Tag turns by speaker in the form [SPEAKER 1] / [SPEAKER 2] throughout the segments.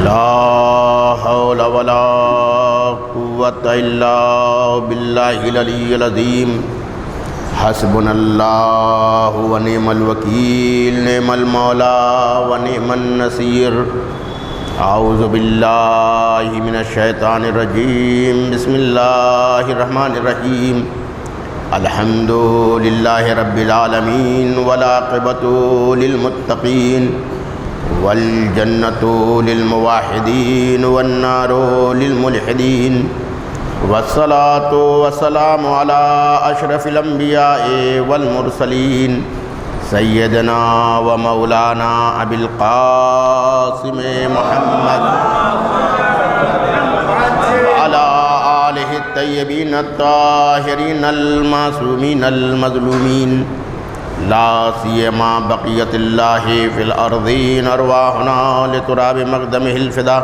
[SPEAKER 1] لا حول ولا قوة إلا بالله العلي العظيم حسبنا الله ونعم الوكيل نعم المولى ونعم النصير اعوذ باللہ من الشیطان الرجیم بسم اللہ الرحمن الرحیم الحمد للہ رب العالمین والعاقبۃ للمتقین والجنۃ للموحدین والنار للملحدین والصلاة والسلام علی اشرف الانبیاء والمرسلین سیدنا و مولانا ابی القاسم محمد وعلی آلہ الطیبین الطاہرین المعصومین المظلومین لا سیما بقیت اللہ فی الارضین ارواحنا لتراب مقدمہ الفدا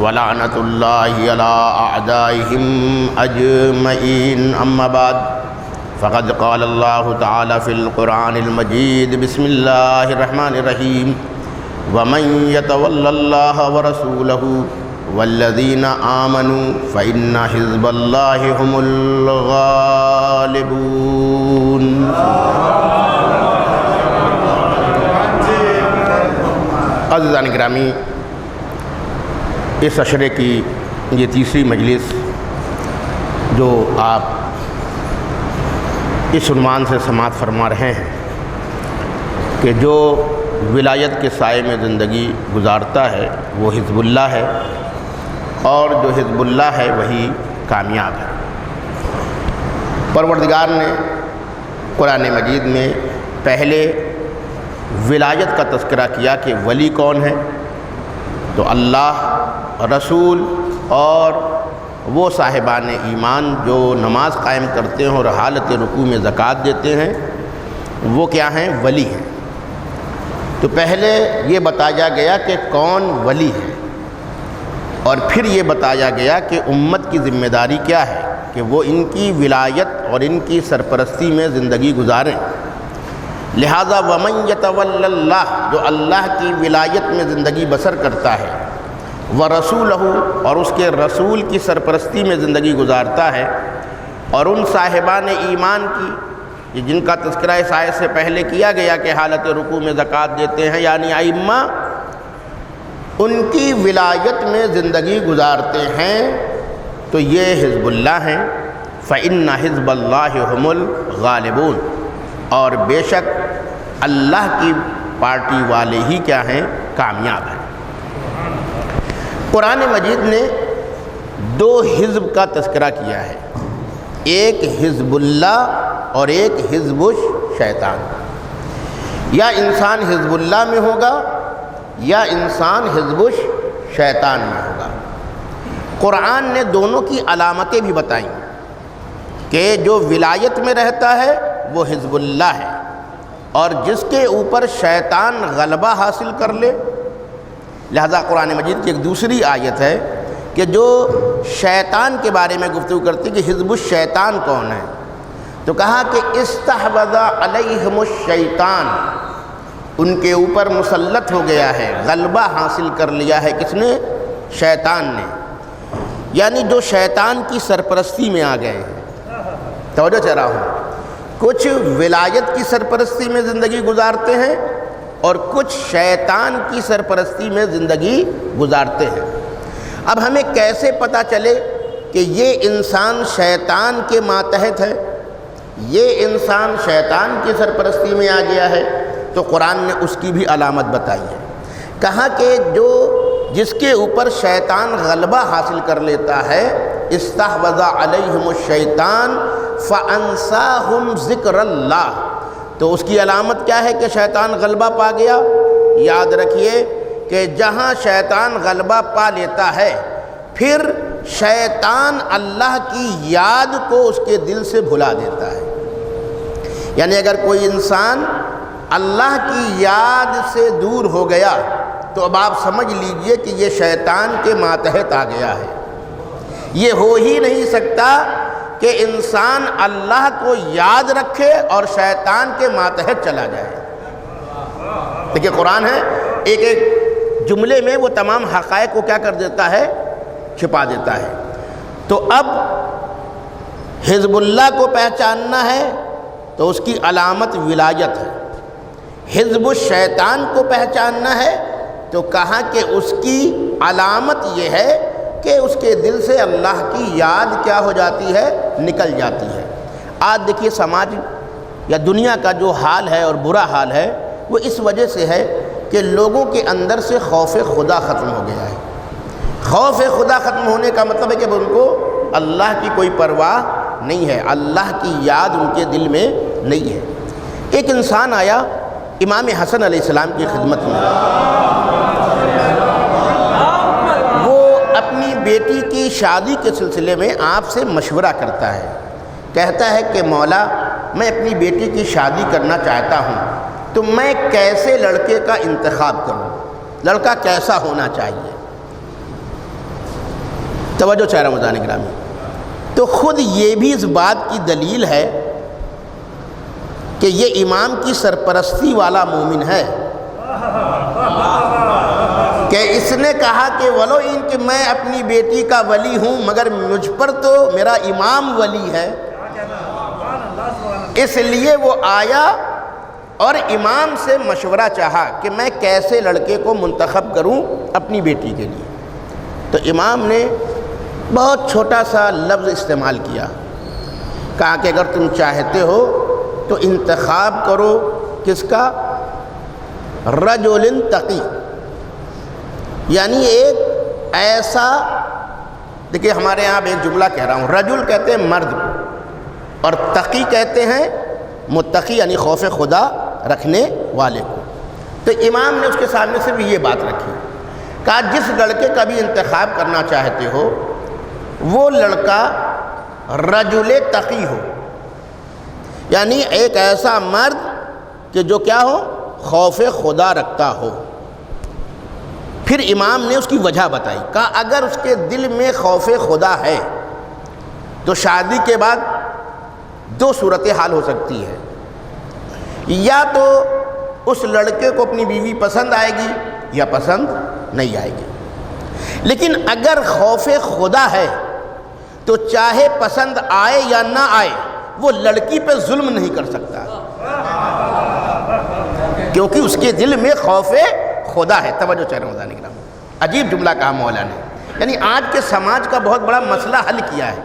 [SPEAKER 1] ولعنت اللہ علی اعدائہم اجمعین اما بعد فقد قال اللہ تعالی فی القرآن المجید بسم اللہ الرحمن الرحیم ومن يتول اللہ ورسولہ والذین آمنوا فإن حزب اللہ هم الغالبون۔ عزیزان گرامی، اس عشرے کی یہ تیسری مجلس جو آپ اس عنوان سے سماعت فرما رہے ہیں کہ جو ولایت کے سائے میں زندگی گزارتا ہے وہ حزب اللہ ہے، اور جو حزب اللہ ہے وہی کامیاب ہے۔ پروردگار نے قرآن مجید میں پہلے ولایت کا تذکرہ کیا کہ ولی کون ہے، تو اللہ، رسول اور وہ صاحبان ایمان جو نماز قائم کرتے ہیں اور حالت رکوع میں زکوٰۃ دیتے ہیں وہ کیا ہیں؟ ولی ہیں۔ تو پہلے یہ بتایا گیا کہ کون ولی ہے، اور پھر یہ بتایا گیا کہ امت کی ذمہ داری کیا ہے کہ وہ ان کی ولایت اور ان کی سرپرستی میں زندگی گزاریں۔ لہذا ومن یتول اللہ، جو اللہ کی ولایت میں زندگی بسر کرتا ہے، ورسولہ، اور اس کے رسول کی سرپرستی میں زندگی گزارتا ہے، اور ان صاحبان ایمان کی جن کا تذکرہ اس آیت سے پہلے کیا گیا کہ حالت رکوع میں زکوٰۃ دیتے ہیں، یعنی ائمہ، ان کی ولایت میں زندگی گزارتے ہیں، تو یہ حزب اللہ ہیں۔ فإن حزب اللہ هم الغالبون، اور بے شک اللہ کی پارٹی والے ہی کیا ہیں؟ کامیاب ہیں۔ قرآن مجید نے دو حزب کا تذکرہ کیا ہے، ایک حزب اللہ اور ایک حزب الشیطان۔ یا انسان حزب اللہ میں ہوگا یا انسان حزب الشیطان میں ہوگا۔ قرآن نے دونوں کی علامتیں بھی بتائیں کہ جو ولایت میں رہتا ہے وہ حزب اللہ ہے، اور جس کے اوپر شیطان غلبہ حاصل کر لے، لہذا قرآن مجید کی ایک دوسری آیت ہے کہ جو شیطان کے بارے میں گفتگو کرتی کہ حزب الشیطان کون ہے، تو کہا کہ استحوذ علیہم الشیطان، ان کے اوپر مسلط ہو گیا ہے، غلبہ حاصل کر لیا ہے، کس نے؟ شیطان نے، یعنی جو شیطان کی سرپرستی میں آ گئے ہیں۔ توجہ چاہ رہا ہوں، کچھ ولایت کی سرپرستی میں زندگی گزارتے ہیں اور کچھ شیطان کی سرپرستی میں زندگی گزارتے ہیں۔ اب ہمیں کیسے پتہ چلے کہ یہ انسان شیطان کے ماتحت ہے، یہ انسان شیطان کی سرپرستی میں آ گیا ہے؟ تو قرآن نے اس کی بھی علامت بتائی ہے، کہا کہ جو جس کے اوپر شیطان غلبہ حاصل کر لیتا ہے، استحوذ علیہم الشیطان فانساہم ذکر اللہ، تو اس کی علامت کیا ہے کہ شیطان غلبہ پا گیا؟ یاد رکھیے کہ جہاں شیطان غلبہ پا لیتا ہے، پھر شیطان اللہ کی یاد کو اس کے دل سے بھلا دیتا ہے۔ یعنی اگر کوئی انسان اللہ کی یاد سے دور ہو گیا تو اب آپ سمجھ لیجئے کہ یہ شیطان کے ماتحت آ گیا ہے۔ یہ ہو ہی نہیں سکتا کہ انسان اللہ کو یاد رکھے اور شیطان کے ماتحت چلا جائے۔ دیکھیے قرآن ہے، ایک جملے میں وہ تمام حقائق کو کیا کر دیتا ہے؟ چھپا دیتا ہے۔ تو اب حزب اللہ کو پہچاننا ہے تو اس کی علامت ولایت ہے، حزب الشیطان کو پہچاننا ہے تو کہا کہ اس کی علامت یہ ہے کہ اس کے دل سے اللہ کی یاد کیا ہو جاتی ہے؟ نکل جاتی ہے۔ آج دیکھیے سماج یا دنیا کا جو حال ہے اور برا حال ہے وہ اس وجہ سے ہے کہ لوگوں کے اندر سے خوف خدا ختم ہو گیا ہے۔ خوف خدا ختم ہونے کا مطلب ہے کہ ان کو اللہ کی کوئی پرواہ نہیں ہے، اللہ کی یاد ان کے دل میں نہیں ہے۔ ایک انسان آیا امام حسن علیہ السلام کی خدمت میں، وہ اپنی بیٹی کی شادی کے سلسلے میں آپ سے مشورہ کرتا ہے، کہتا ہے کہ مولا میں اپنی بیٹی کی شادی کرنا چاہتا ہوں تو میں کیسے لڑکے کا انتخاب کروں، لڑکا کیسا ہونا چاہیے؟ توجہ چاہے رمضان گرامی، تو خود یہ بھی اس بات کی دلیل ہے کہ یہ امام کی سرپرستی والا مومن ہے کہ اس نے کہا کہ ولو ان کہ میں اپنی بیٹی کا ولی ہوں مگر مجھ پر تو میرا امام ولی ہے، اس لیے وہ آیا اور امام سے مشورہ چاہا کہ میں کیسے لڑکے کو منتخب کروں اپنی بیٹی کے لیے۔ تو امام نے بہت چھوٹا سا لفظ استعمال کیا، کہا کہ اگر تم چاہتے ہو تو انتخاب کرو کس کا؟ رجل تقی، یعنی ایک ایسا، دیکھیے ہمارے یہاں ایک جملہ کہہ رہا ہوں، رجل کہتے ہیں مرد اور تقی کہتے ہیں متقی، یعنی خوف خدا رکھنے والے کو۔ تو امام نے اس کے سامنے صرف یہ بات رکھی، کہا جس لڑکے کا بھی انتخاب کرنا چاہتے ہو وہ لڑکا رجل تقی ہو، یعنی ایک ایسا مرد کہ جو کیا ہو؟ خوف خدا رکھتا ہو۔ پھر امام نے اس کی وجہ بتائی، کہا اگر اس کے دل میں خوف خدا ہے تو شادی کے بعد دو صورتحال ہو سکتی ہے، یا تو اس لڑکے کو اپنی بیوی پسند آئے گی یا پسند نہیں آئے گی، لیکن اگر خوف خدا ہے تو چاہے پسند آئے یا نہ آئے وہ لڑکی پہ ظلم نہیں کر سکتا، کیونکہ اس کے دل میں خوف خدا ہے۔ توجہ چاہے رمضان کرام، عجیب جملہ کہا مولا نے، یعنی آج کے سماج کا بہت بڑا مسئلہ حل کیا ہے۔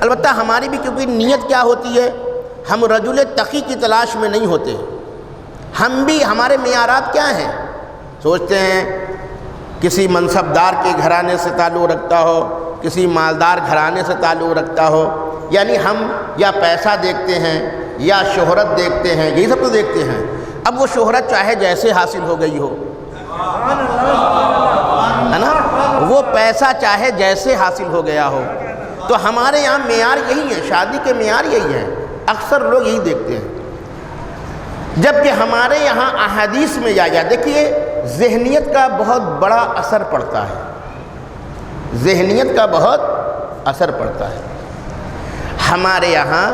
[SPEAKER 1] البتہ ہماری بھی کیونکہ نیت کیا ہوتی ہے، ہم رجل تقی کی تلاش میں نہیں ہوتے، ہم بھی ہمارے معیارات کیا ہیں؟ سوچتے ہیں کسی منصبدار کے گھرانے سے تعلق رکھتا ہو، کسی مالدار گھرانے سے تعلق رکھتا ہو، یعنی ہم یا پیسہ دیکھتے ہیں یا شہرت دیکھتے ہیں، یہی سب تو دیکھتے ہیں۔ اب وہ شہرت چاہے جیسے حاصل ہو گئی ہو، ہے نا، وہ پیسہ چاہے جیسے حاصل ہو گیا ہو، تو ہمارے یہاں معیار یہی ہے، شادی کے معیار یہی ہے، اکثر لوگ یہی دیکھتے ہیں۔ جبکہ ہمارے یہاں احادیث میں یا دیکھیے ذہنیت کا بہت بڑا اثر پڑتا ہے، ذہنیت کا بہت اثر پڑتا ہے۔ ہمارے یہاں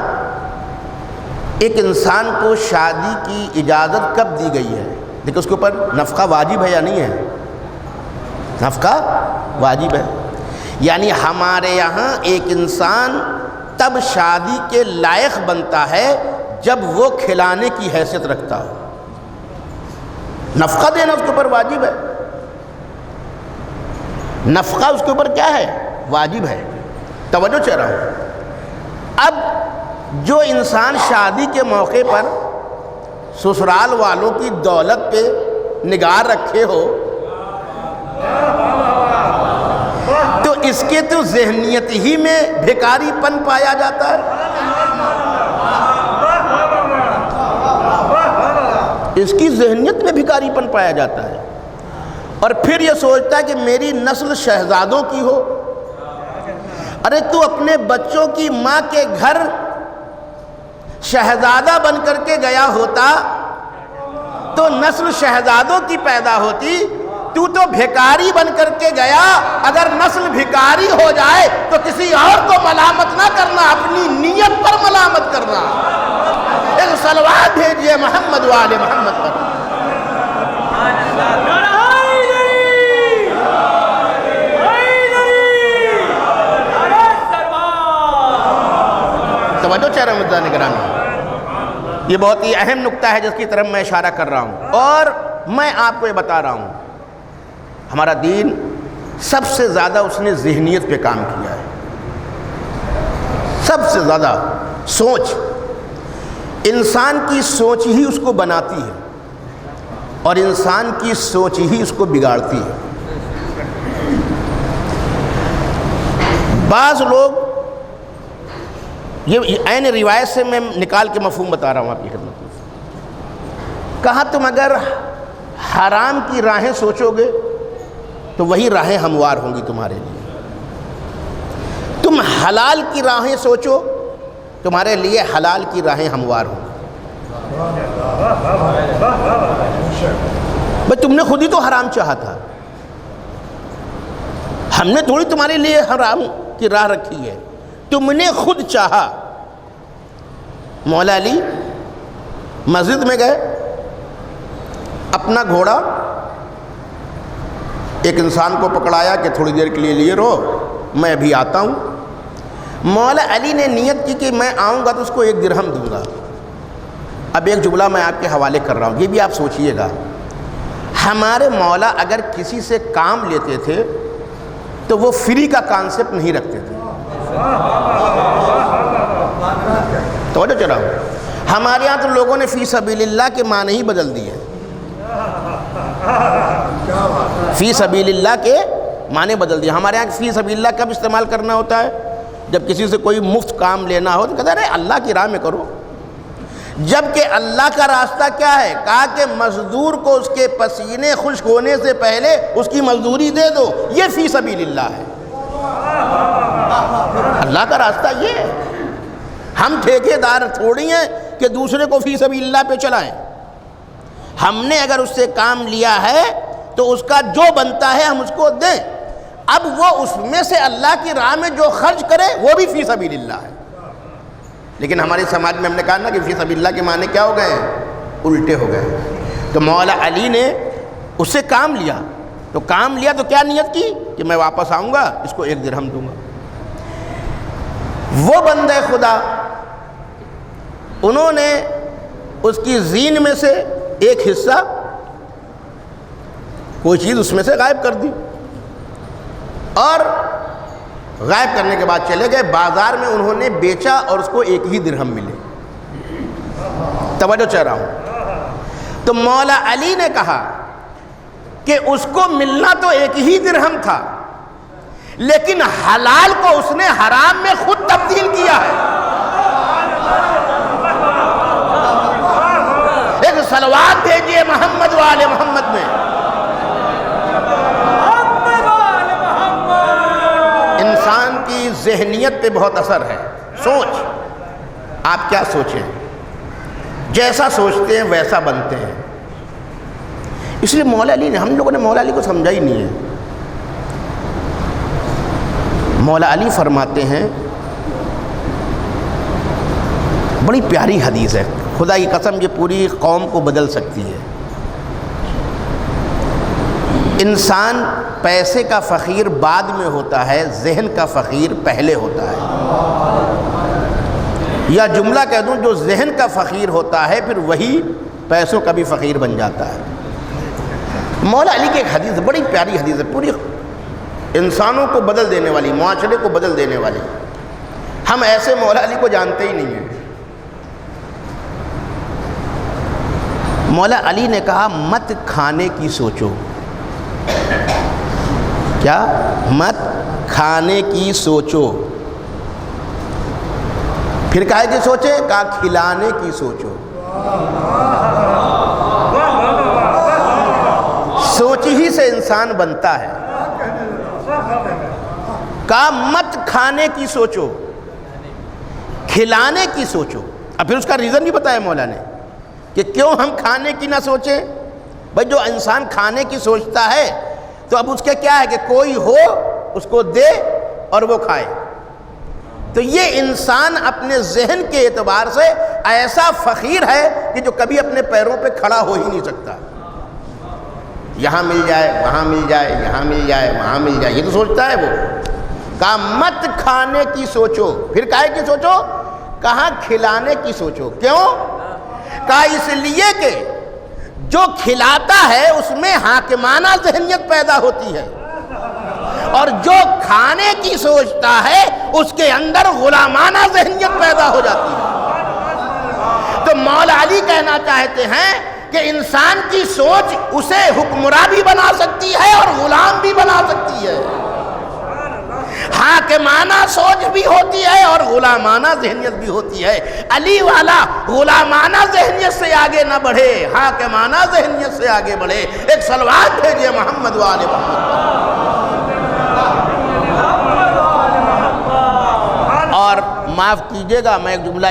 [SPEAKER 1] ایک انسان کو شادی کی اجازت کب دی گئی ہے؟ دیکھیں اس کے اوپر نفقہ واجب ہے یا نہیں ہے؟ نفقہ واجب ہے، یعنی ہمارے یہاں ایک انسان تب شادی کے لائق بنتا ہے جب وہ کھلانے کی حیثیت رکھتا ہو، نفقہ دینا اس کے اوپر واجب ہے، نفقہ اس کے اوپر کیا ہے؟ واجب ہے۔ توجہ چاہ رہا ہوں، اب جو انسان شادی کے موقع پر سسرال والوں کی دولت پہ نگاہ رکھے ہو تو اس کے تو ذہنیت ہی میں بھکاری پن پایا جاتا ہے، اس کی ذہنیت میں بھکاری پن پایا جاتا ہے، اور پھر یہ سوچتا ہے کہ میری نسل شہزادوں کی ہو۔ ارے تو اپنے بچوں کی ماں کے گھر شہزادہ بن کر کے گیا ہوتا تو نسل شہزادوں کی پیدا ہوتی، تو بھکاری بن کر کے گیا۔ اگر نسل بھکاری ہو جائے تو کسی اور کو ملامت نہ کرنا، اپنی نیت پر ملامت کرنا۔ ایک صلوات بھیجئے محمد و آل محمد پر۔ توجہ چاہ رہا ہوں مدعا نگرامی، یہ بہت ہی اہم نقطہ ہے جس کی طرف میں اشارہ کر رہا ہوں، اور میں آپ کو یہ بتا رہا ہوں ہمارا دین سب سے زیادہ اس نے ذہنیت پہ کام کیا ہے، سب سے زیادہ سوچ، انسان کی سوچ ہی اس کو بناتی ہے اور انسان کی سوچ ہی اس کو بگاڑتی ہے۔ بعض لوگ، یہ عین روایت سے میں نکال کے مفہوم بتا رہا ہوں آپ کی خدمت میں، کہا تم اگر حرام کی راہیں سوچو گے تو وہی راہیں ہموار ہوں گی تمہارے لیے، تم حلال کی راہیں سوچو تمہارے لیے حلال کی راہیں ہموار ہوں گی۔ بھئی تم نے خود ہی تو حرام چاہا تھا، ہم نے تھوڑی تمہارے لیے حرام کی راہ رکھی ہے، تم نے خود چاہا۔ مولا علی مسجد میں گئے، اپنا گھوڑا ایک انسان کو پکڑایا کہ تھوڑی دیر کے لیے رہو، میں ابھی آتا ہوں۔ مولا علی نے نیت کی کہ میں آؤں گا تو اس کو 1 درہم دوں گا۔ اب ایک جملہ میں آپ کے حوالے کر رہا ہوں، یہ بھی آپ سوچئے گا، ہمارے مولا اگر کسی سے کام لیتے تھے تو وہ فری کا کانسیپٹ نہیں رکھتے تھے۔ توجہ چلا ہوں، ہمارے یہاں تو لوگوں نے فی سبیل اللہ کے معنی ہی بدل دیے، فی سبیل اللہ کے معنی بدل دیے۔ ہمارے یہاں فی سبیل اللہ کب استعمال کرنا ہوتا ہے؟ جب کسی سے کوئی مفت کام لینا ہو تو کہتا ہے اللہ کی راہ میں کرو، جبکہ اللہ کا راستہ کیا ہے؟ کہا کہ مزدور کو اس کے پسینے خشک ہونے سے پہلے اس کی مزدوری دے دو، یہ فی سبیل اللہ ہے۔ اللہ کا راستہ یہ ہے، ہم ٹھیکیدار تھوڑی ہیں کہ دوسرے کو فی سبیل اللہ پہ چلائیں۔ ہم نے اگر اس سے کام لیا ہے تو اس کا جو بنتا ہے ہم اس کو دیں، اب وہ اس میں سے اللہ کی راہ میں جو خرچ کرے وہ بھی فی سبیل اللہ ہے۔ لیکن ہمارے سماج میں ہم نے کہا نا کہ فی سبیل اللہ کے معنی کیا ہو گئے ہیں؟ الٹے ہو گئے۔ تو مولا علی نے اس سے کام لیا، تو کام لیا تو کیا نیت کی کہ میں واپس آؤں گا، اس کو 1 درہم دوں گا۔ وہ بندے خدا، انہوں نے اس کی زین میں سے ایک حصہ، کوئی چیز اس میں سے غائب کر دی، اور غائب کرنے کے بعد چلے گئے بازار میں، انہوں نے بیچا اور اس کو 1 ہی درہم ملے۔ توجہ چاہ رہا ہوں، تو مولا علی نے کہا کہ اس کو ملنا تو 1 ہی درہم تھا، لیکن حلال کو اس نے حرام میں خود تبدیل کیا ہے۔ ایک صلوات بھیجئے محمد و آل محمد میں۔ انسان کی ذہنیت پہ بہت اثر ہے، سوچ، آپ کیا سوچیں، جیسا سوچتے ہیں ویسا بنتے ہیں۔ اس لیے مولا علی نے، ہم لوگوں نے مولا علی کو سمجھا ہی نہیں ہے۔ مولا علی فرماتے ہیں، بڑی پیاری حدیث ہے، خدا کی قسم یہ پوری قوم کو بدل سکتی ہے۔ انسان پیسے کا فقیر بعد میں ہوتا ہے، ذہن کا فقیر پہلے ہوتا ہے۔ یا جملہ کہہ دوں، جو ذہن کا فقیر ہوتا ہے پھر وہی پیسوں کا بھی فقیر بن جاتا ہے۔ مولا علی کی ایک حدیث، بڑی پیاری حدیث ہے، پوری انسانوں کو بدل دینے والی، معاشرے کو بدل دینے والی۔ ہم ایسے مولا علی کو جانتے ہی نہیں ہیں۔ مولا علی نے کہا مت کھانے کی سوچو، کیا؟ مت کھانے کی سوچو۔ پھر کہا کہ سوچے؟ کہا کھلانے کی سوچو۔ سوچ ہی سے انسان بنتا ہے۔ کہا مت کھانے کی سوچو، کھلانے کی سوچو۔ اب پھر اس کا ریزن بھی بتایا مولا نے کہ کیوں ہم کھانے کی نہ سوچیں۔ بھائی جو انسان کھانے کی سوچتا ہے تو اب اس کے کیا ہے کہ کوئی ہو اس کو دے اور وہ کھائے۔ تو یہ انسان اپنے ذہن کے اعتبار سے ایسا فقیر ہے کہ جو کبھی اپنے پیروں پہ کھڑا ہو ہی نہیں سکتا۔ یہاں مل جائے، وہاں مل جائے، یہاں مل جائے، وہاں مل جائے، یہ تو سوچتا ہے وہ۔ کہا مت کھانے کی سوچو، پھر کہا کہ سوچو کہاں کھلانے کی سوچو. کیوں؟ کہا اس لیے کہ جو کھلاتا ہے اس میں حاکمانہ ذہنیت پیدا ہوتی ہے، اور جو کھانے کی سوچتا ہے اس کے اندر غلامانہ ذہنیت پیدا ہو جاتی ہے. تو مولا علی کہنا چاہتے ہیں کہ انسان کی سوچ اسے حکمراں بھی بنا سکتی ہے اور غلام بھی بنا سکتی ہے. حاکمانہ سوچ بھی ہوتی ہے اور غلامانہ ذہنیت بھی ہوتی ہے. علی والا غلامانہ ذہنیت سے آگے نہ بڑھے، حاکمانہ ذہنیت سے آگے بڑھے. ایک صلوات بھیجئے محمد وآل محمد. اور معاف کیجئے گا میں ایک جملہ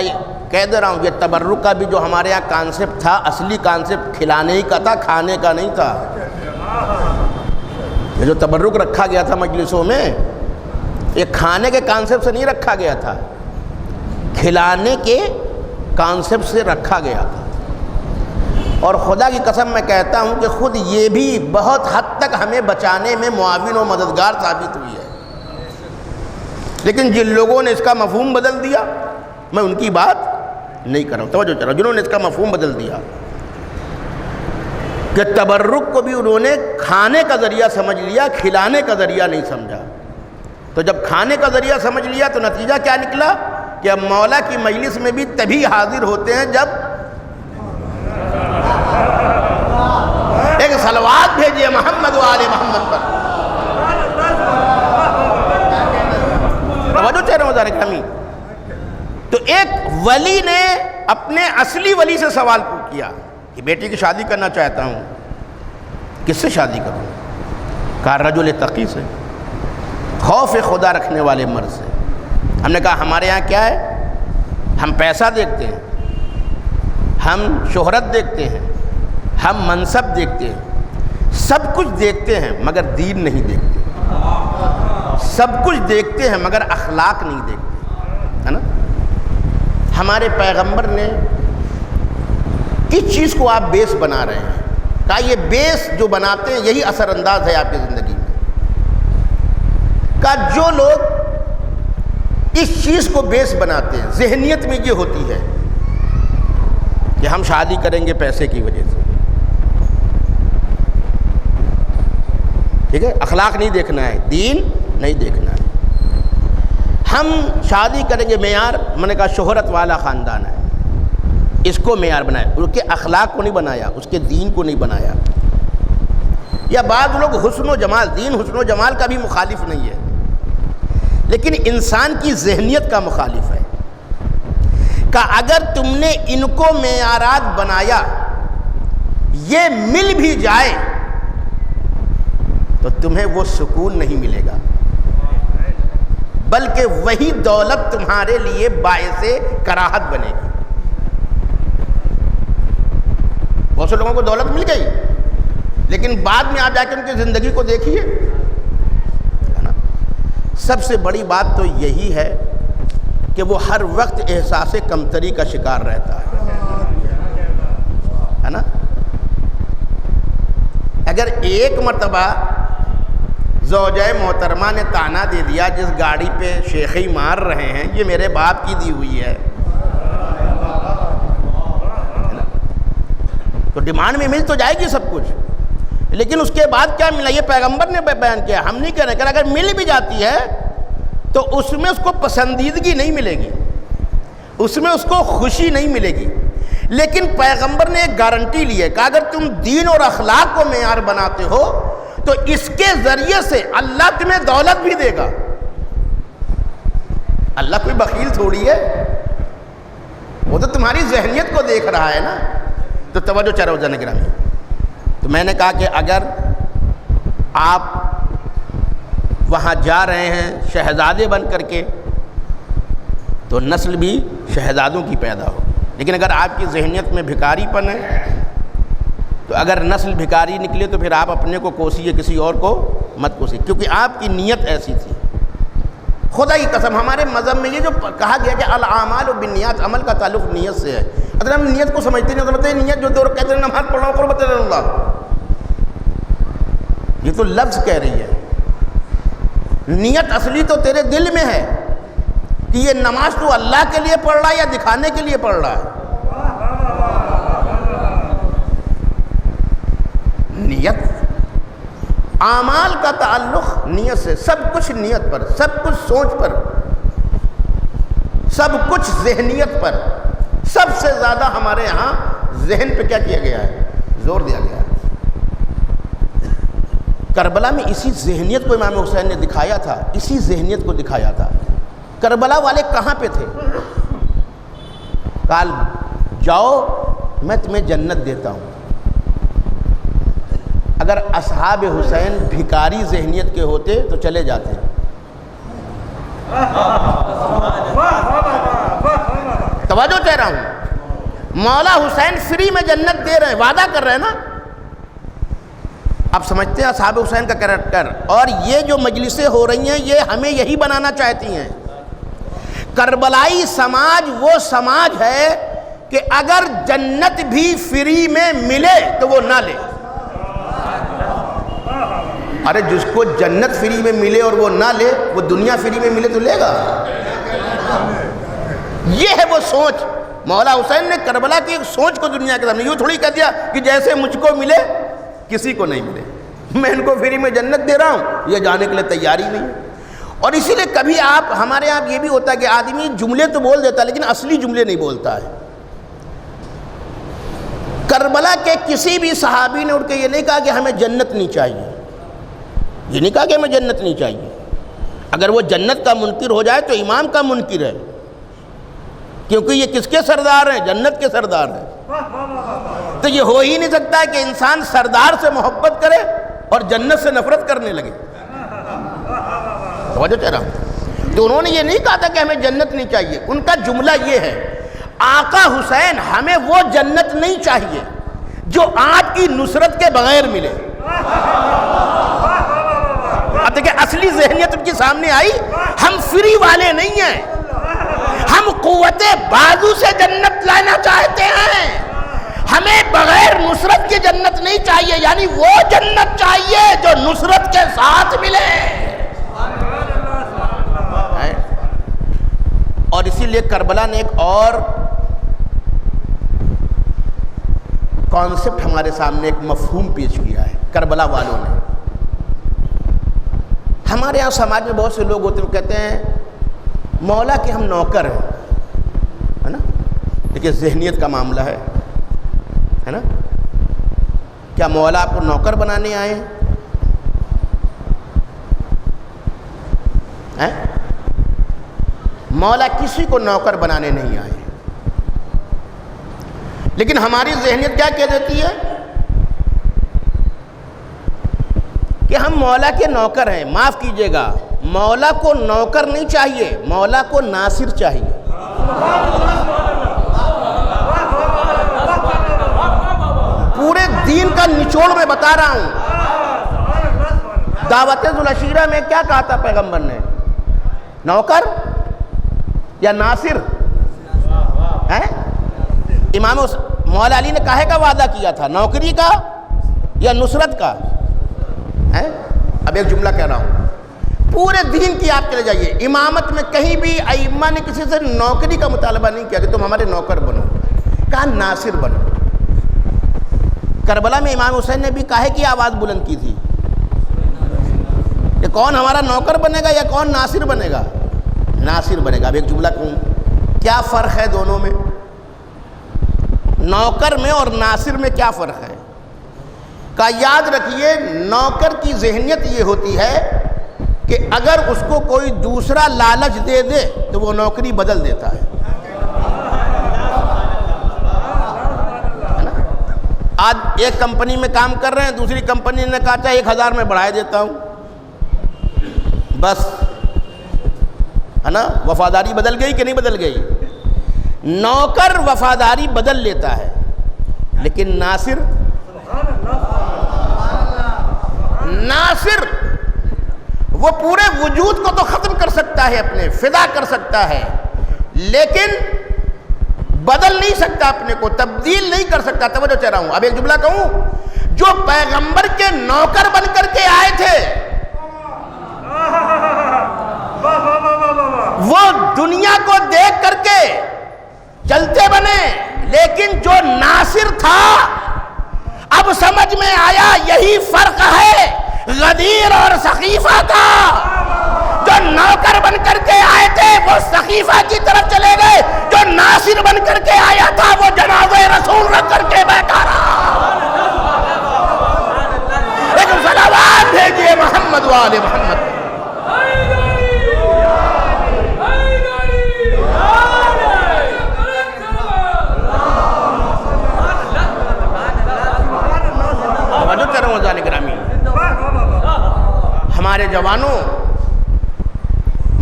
[SPEAKER 1] کہہ دے رہا ہوں، یہ تبرک کا بھی جو ہمارے یہاں کانسیپٹ تھا، اصلی کانسیپٹ کھلانے ہی کا تھا، کھانے کا نہیں تھا. یہ جو تبرک رکھا گیا تھا مجلسوں میں، یہ کھانے کے کانسیپٹ سے نہیں رکھا گیا تھا، کھلانے کے کانسیپٹ سے رکھا گیا تھا. اور خدا کی قسم میں کہتا ہوں کہ خود یہ بھی بہت حد تک ہمیں بچانے میں معاون و مددگار ثابت ہوئی ہے. لیکن جن لوگوں نے اس کا مفہوم بدل دیا، میں ان کی بات نہیں کر رہا ہوں، توجہ چلو، جنہوں نے اس کا مفہوم بدل دیا کہ تبرک کو بھی انہوں نے کھانے کا ذریعہ سمجھ لیا، کھلانے کا ذریعہ نہیں سمجھا. تو جب کھانے کا ذریعہ سمجھ لیا تو نتیجہ کیا نکلا کہ اب مولا کی مجلس میں بھی تبھی حاضر ہوتے ہیں جب ایک صلوات بھیجئے محمد و آل محمد پر. توجہ چہرے مزار اکرامی. تو ایک ولی نے اپنے اصلی ولی سے سوال کیا کہ بیٹی کی شادی کرنا چاہتا ہوں، کس سے شادی کروں؟ کہا رجل تقی سے، خوف خدا رکھنے والے مرد سے. ہم نے کہا ہمارے یہاں کیا ہے، ہم پیسہ دیکھتے ہیں، ہم شہرت دیکھتے ہیں، ہم منصب دیکھتے ہیں، سب کچھ دیکھتے ہیں مگر دین نہیں دیکھتے. سب کچھ دیکھتے ہیں مگر اخلاق نہیں دیکھتے، ہے نا. ہمارے پیغمبر نے کس چیز کو آپ بیس بنا رہے ہیں؟ کہا یہ بیس جو بناتے ہیں یہی اثر انداز ہے آپ کی زندگی میں. کہا جو لوگ اس چیز کو بیس بناتے ہیں، ذہنیت میں یہ ہوتی ہے کہ ہم شادی کریں گے پیسے کی وجہ سے، ٹھیک ہے، اخلاق نہیں دیکھنا ہے، دین نہیں دیکھنا ہے. ہم شادی کریں گے، معیار میں نے کہا شہرت والا خاندان ہے، اس کو معیار بنایا، اس کے اخلاق کو نہیں بنایا، اس کے دین کو نہیں بنایا. یا بعض لوگ حسن و جمال، دین حسن و جمال کا بھی مخالف نہیں ہے لیکن انسان کی ذہنیت کا مخالف ہے. کہ اگر تم نے ان کو معیارات بنایا، یہ مل بھی جائے تو تمہیں وہ سکون نہیں ملے گا، بلکہ وہی دولت تمہارے لیے باعث کراہت بنے گی. بہت سے لوگوں کو دولت مل گئی لیکن بعد میں آپ جا کے ان کی زندگی کو دیکھیے، ہے نا. سب سے بڑی بات تو یہی ہے کہ وہ ہر وقت احساس کمتری کا شکار رہتا ہے نا. اگر ایک مرتبہ زوجہ محترمہ نے تانا دے دیا جس گاڑی پہ شیخی مار رہے ہیں یہ میرے باپ کی دی ہوئی ہے، تو ڈیمانڈ میں مل تو جائے گی سب کچھ، لیکن اس کے بعد کیا ملا یہ پیغمبر نے بیان کیا، ہم نہیں کہہ رہے. کہ اگر مل بھی جاتی ہے تو اس میں اس کو پسندیدگی نہیں ملے گی، اس میں اس کو خوشی نہیں ملے گی. لیکن پیغمبر نے ایک گارنٹی لی ہے کہ اگر تم دین اور اخلاق کو معیار بناتے ہو تو اس کے ذریعے سے اللہ تمہیں دولت بھی دے گا. اللہ کوئی بخیل تھوڑی ہے، وہ تو تمہاری ذہنیت کو دیکھ رہا ہے نا. تو توجہ چاروں جن گرامی. تو میں نے کہا کہ اگر آپ وہاں جا رہے ہیں شہزادے بن کر کے تو نسل بھی شہزادوں کی پیدا ہو، لیکن اگر آپ کی ذہنیت میں بھکاری پن ہے تو اگر نسل بھکاری نکلے تو پھر آپ اپنے کو کوسیے، کسی اور کو مت کوسیے، کیونکہ آپ کی نیت ایسی تھی. خدا کی قسم ہمارے مذہب میں یہ جو کہا گیا کہ الاعمال بالنیات، عمل کا تعلق نیت سے ہے. اگر ہم نیت کو سمجھتے نہیں تو نیت جو دور کہتے ہیں نماز پڑھو قربت اللہ، یہ تو لفظ کہہ رہی ہے. نیت اصلی تو تیرے دل میں ہے کہ یہ نماز تو اللہ کے لیے پڑھ رہا ہے یا دکھانے کے لیے پڑھ رہا ہے؟ نیت، اعمال کا تعلق نیت سے، سب کچھ نیت پر، سب کچھ سوچ پر، سب کچھ ذہنیت پر۔ سب سے زیادہ ہمارے یہاں ذہن پہ کیا کیا گیا ہے؟ زور دیا گیا ہے۔ کربلا میں اسی ذہنیت کو امام حسین نے دکھایا تھا، اسی ذہنیت کو دکھایا تھا۔ کربلا والے کہاں پہ تھے؟ کال جاؤ میں تمہیں جنت دیتا ہوں۔ اگر اصحاب حسین بھکاری ذہنیت کے ہوتے تو چلے جاتے۔ توجہ کہہ رہا ہوں، مولا حسین فری میں جنت دے رہے ہیں، وعدہ کر رہے ہیں نا۔ آپ سمجھتے ہیں اصحاب حسین کا کریکٹر، اور یہ جو مجلسیں ہو رہی ہیں یہ ہمیں یہی بنانا چاہتی ہیں۔ کربلائی سماج وہ سماج ہے کہ اگر جنت بھی فری میں ملے تو وہ نہ لے۔ ارے جس کو جنت فری میں ملے اور وہ نہ لے، وہ دنیا فری میں ملے تو لے گا۔ یہ ہے وہ سوچ۔ مولا حسین نے کربلا کی ایک سوچ کو دنیا کے سامنے یوں تھوڑی کہہ دیا کہ جیسے مجھ کو ملے کسی کو نہیں ملے، میں ان کو فری میں جنت دے رہا ہوں، یہ جانے کے لیے تیاری نہیں۔ اور اسی لیے کبھی آپ ہمارے یہاں یہ بھی ہوتا ہے کہ آدمی جملے تو بول دیتا ہے لیکن اصلی جملے نہیں بولتا ہے۔ کربلا کے کسی بھی صحابی نے اٹھ کے یہ نہیں کہا کہ ہمیں جنت نہیں چاہیے، یہ نہیں کہا کہ ہمیں جنت نہیں چاہیے۔ اگر وہ جنت کا منکر ہو جائے تو امام کا منکر ہے، کیونکہ یہ کس کے سردار ہیں؟ جنت کے سردار ہیں۔ تو یہ ہو ہی نہیں سکتا ہے کہ انسان سردار سے محبت کرے اور جنت سے نفرت کرنے لگے۔ توجہ چاہ رہا ہوں۔ تو انہوں نے یہ نہیں کہا تھا کہ ہمیں جنت نہیں چاہیے، ان کا جملہ یہ ہے، آقا حسین ہمیں وہ جنت نہیں چاہیے جو آپ کی نصرت کے بغیر ملے۔ اب دیکھیں اصلی ذہنیت ان کے سامنے آئی، ہم فری والے نہیں ہیں، ہم قوت بازو سے جنت لانا چاہتے ہیں، ہمیں بغیر نصرت کی جنت نہیں چاہیے، یعنی وہ جنت چاہیے جو نصرت کے ساتھ ملے۔ اور اسی لیے کربلا نے ایک اور کانسیپٹ ہمارے سامنے، ایک مفہوم پیش کیا ہے کربلا والوں نے۔ ہمارے یہاں سماج میں بہت سے لوگ ہوتے ہیں، وہ کہتے ہیں مولا کے ہم نوکر ہیں، ہے نا؟ دیکھیے ذہنیت کا معاملہ ہے نا؟ کیا مولا آپ کو نوکر بنانے آئے ہیں؟ مولا کسی کو نوکر بنانے نہیں آئے، لیکن ہماری ذہنیت کیا کہہ دیتی ہے کہ ہم مولا کے نوکر ہیں۔ معاف کیجئے گا، مولا کو نوکر نہیں چاہیے، مولا کو ناصر چاہیے۔ پورے دین کا نچوڑ میں بتا رہا ہوں۔ دعوت ذوالعشیرہ میں کیا کہا تھا پیغمبر نے؟ نوکر یا ناصر؟ امام مولا علی نے کاہے کا وعدہ کیا تھا؟ نوکری کا یا نصرت کا؟ اب ایک جملہ کہہ رہا ہوں، پورے دین کی آپ چلے جائیے، امامت میں کہیں بھی ائمہ نے کسی سے نوکری کا مطالبہ نہیں کیا کہ تم ہمارے نوکر بنو، کہا ناصر بنو۔ کربلا میں امام حسین نے بھی کاہے کی آواز بلند کی تھی کہ کون ہمارا نوکر بنے گا یا کون ناصر بنے گا؟ ناصر بنے گا۔ اب ایک جملہ کہوں، کیا فرق ہے دونوں میں؟ نوکر میں اور ناصر میں کیا فرق ہے؟ کا یاد رکھیے، نوکر کی ذہنیت یہ ہوتی ہے کہ اگر اس کو کوئی دوسرا لالچ دے دے تو وہ نوکری بدل دیتا ہے نا؟ آج ایک کمپنی میں کام کر رہے ہیں، دوسری کمپنی نے کہا 1000 میں بڑھائے دیتا ہوں، بس ہے نا؟ وفاداری بدل گئی کہ نہیں بدل گئی؟ نوکر وفاداری بدل لیتا ہے، لیکن ناصر وہ پورے وجود کو تو ختم کر سکتا ہے، اپنے فدا کر سکتا ہے، لیکن بدل نہیں سکتا، اپنے کو تبدیل نہیں کر سکتا۔ توجہ چاہ رہا ہوں۔ اب ایک جملہ کہوں، جو پیغمبر کے نوکر بن کر کے آئے تھے وہ دنیا کو دیکھ کر کے چلتے بنے، لیکن جو ناصر تھا اب سمجھ میں آیا یہی فرق ہے غدیر اور سقیفہ کا۔ جو نوکر بن کر کے آئے تھے وہ سقیفہ کی طرف چلے گئے، جو ناصر بن کر کے آیا تھا وہ جنازہ رسول رکھ کر کے بیٹھا رہا۔ لیکن صلوات بھیجیے محمد وآل محمد۔ ہمارے جوانوں،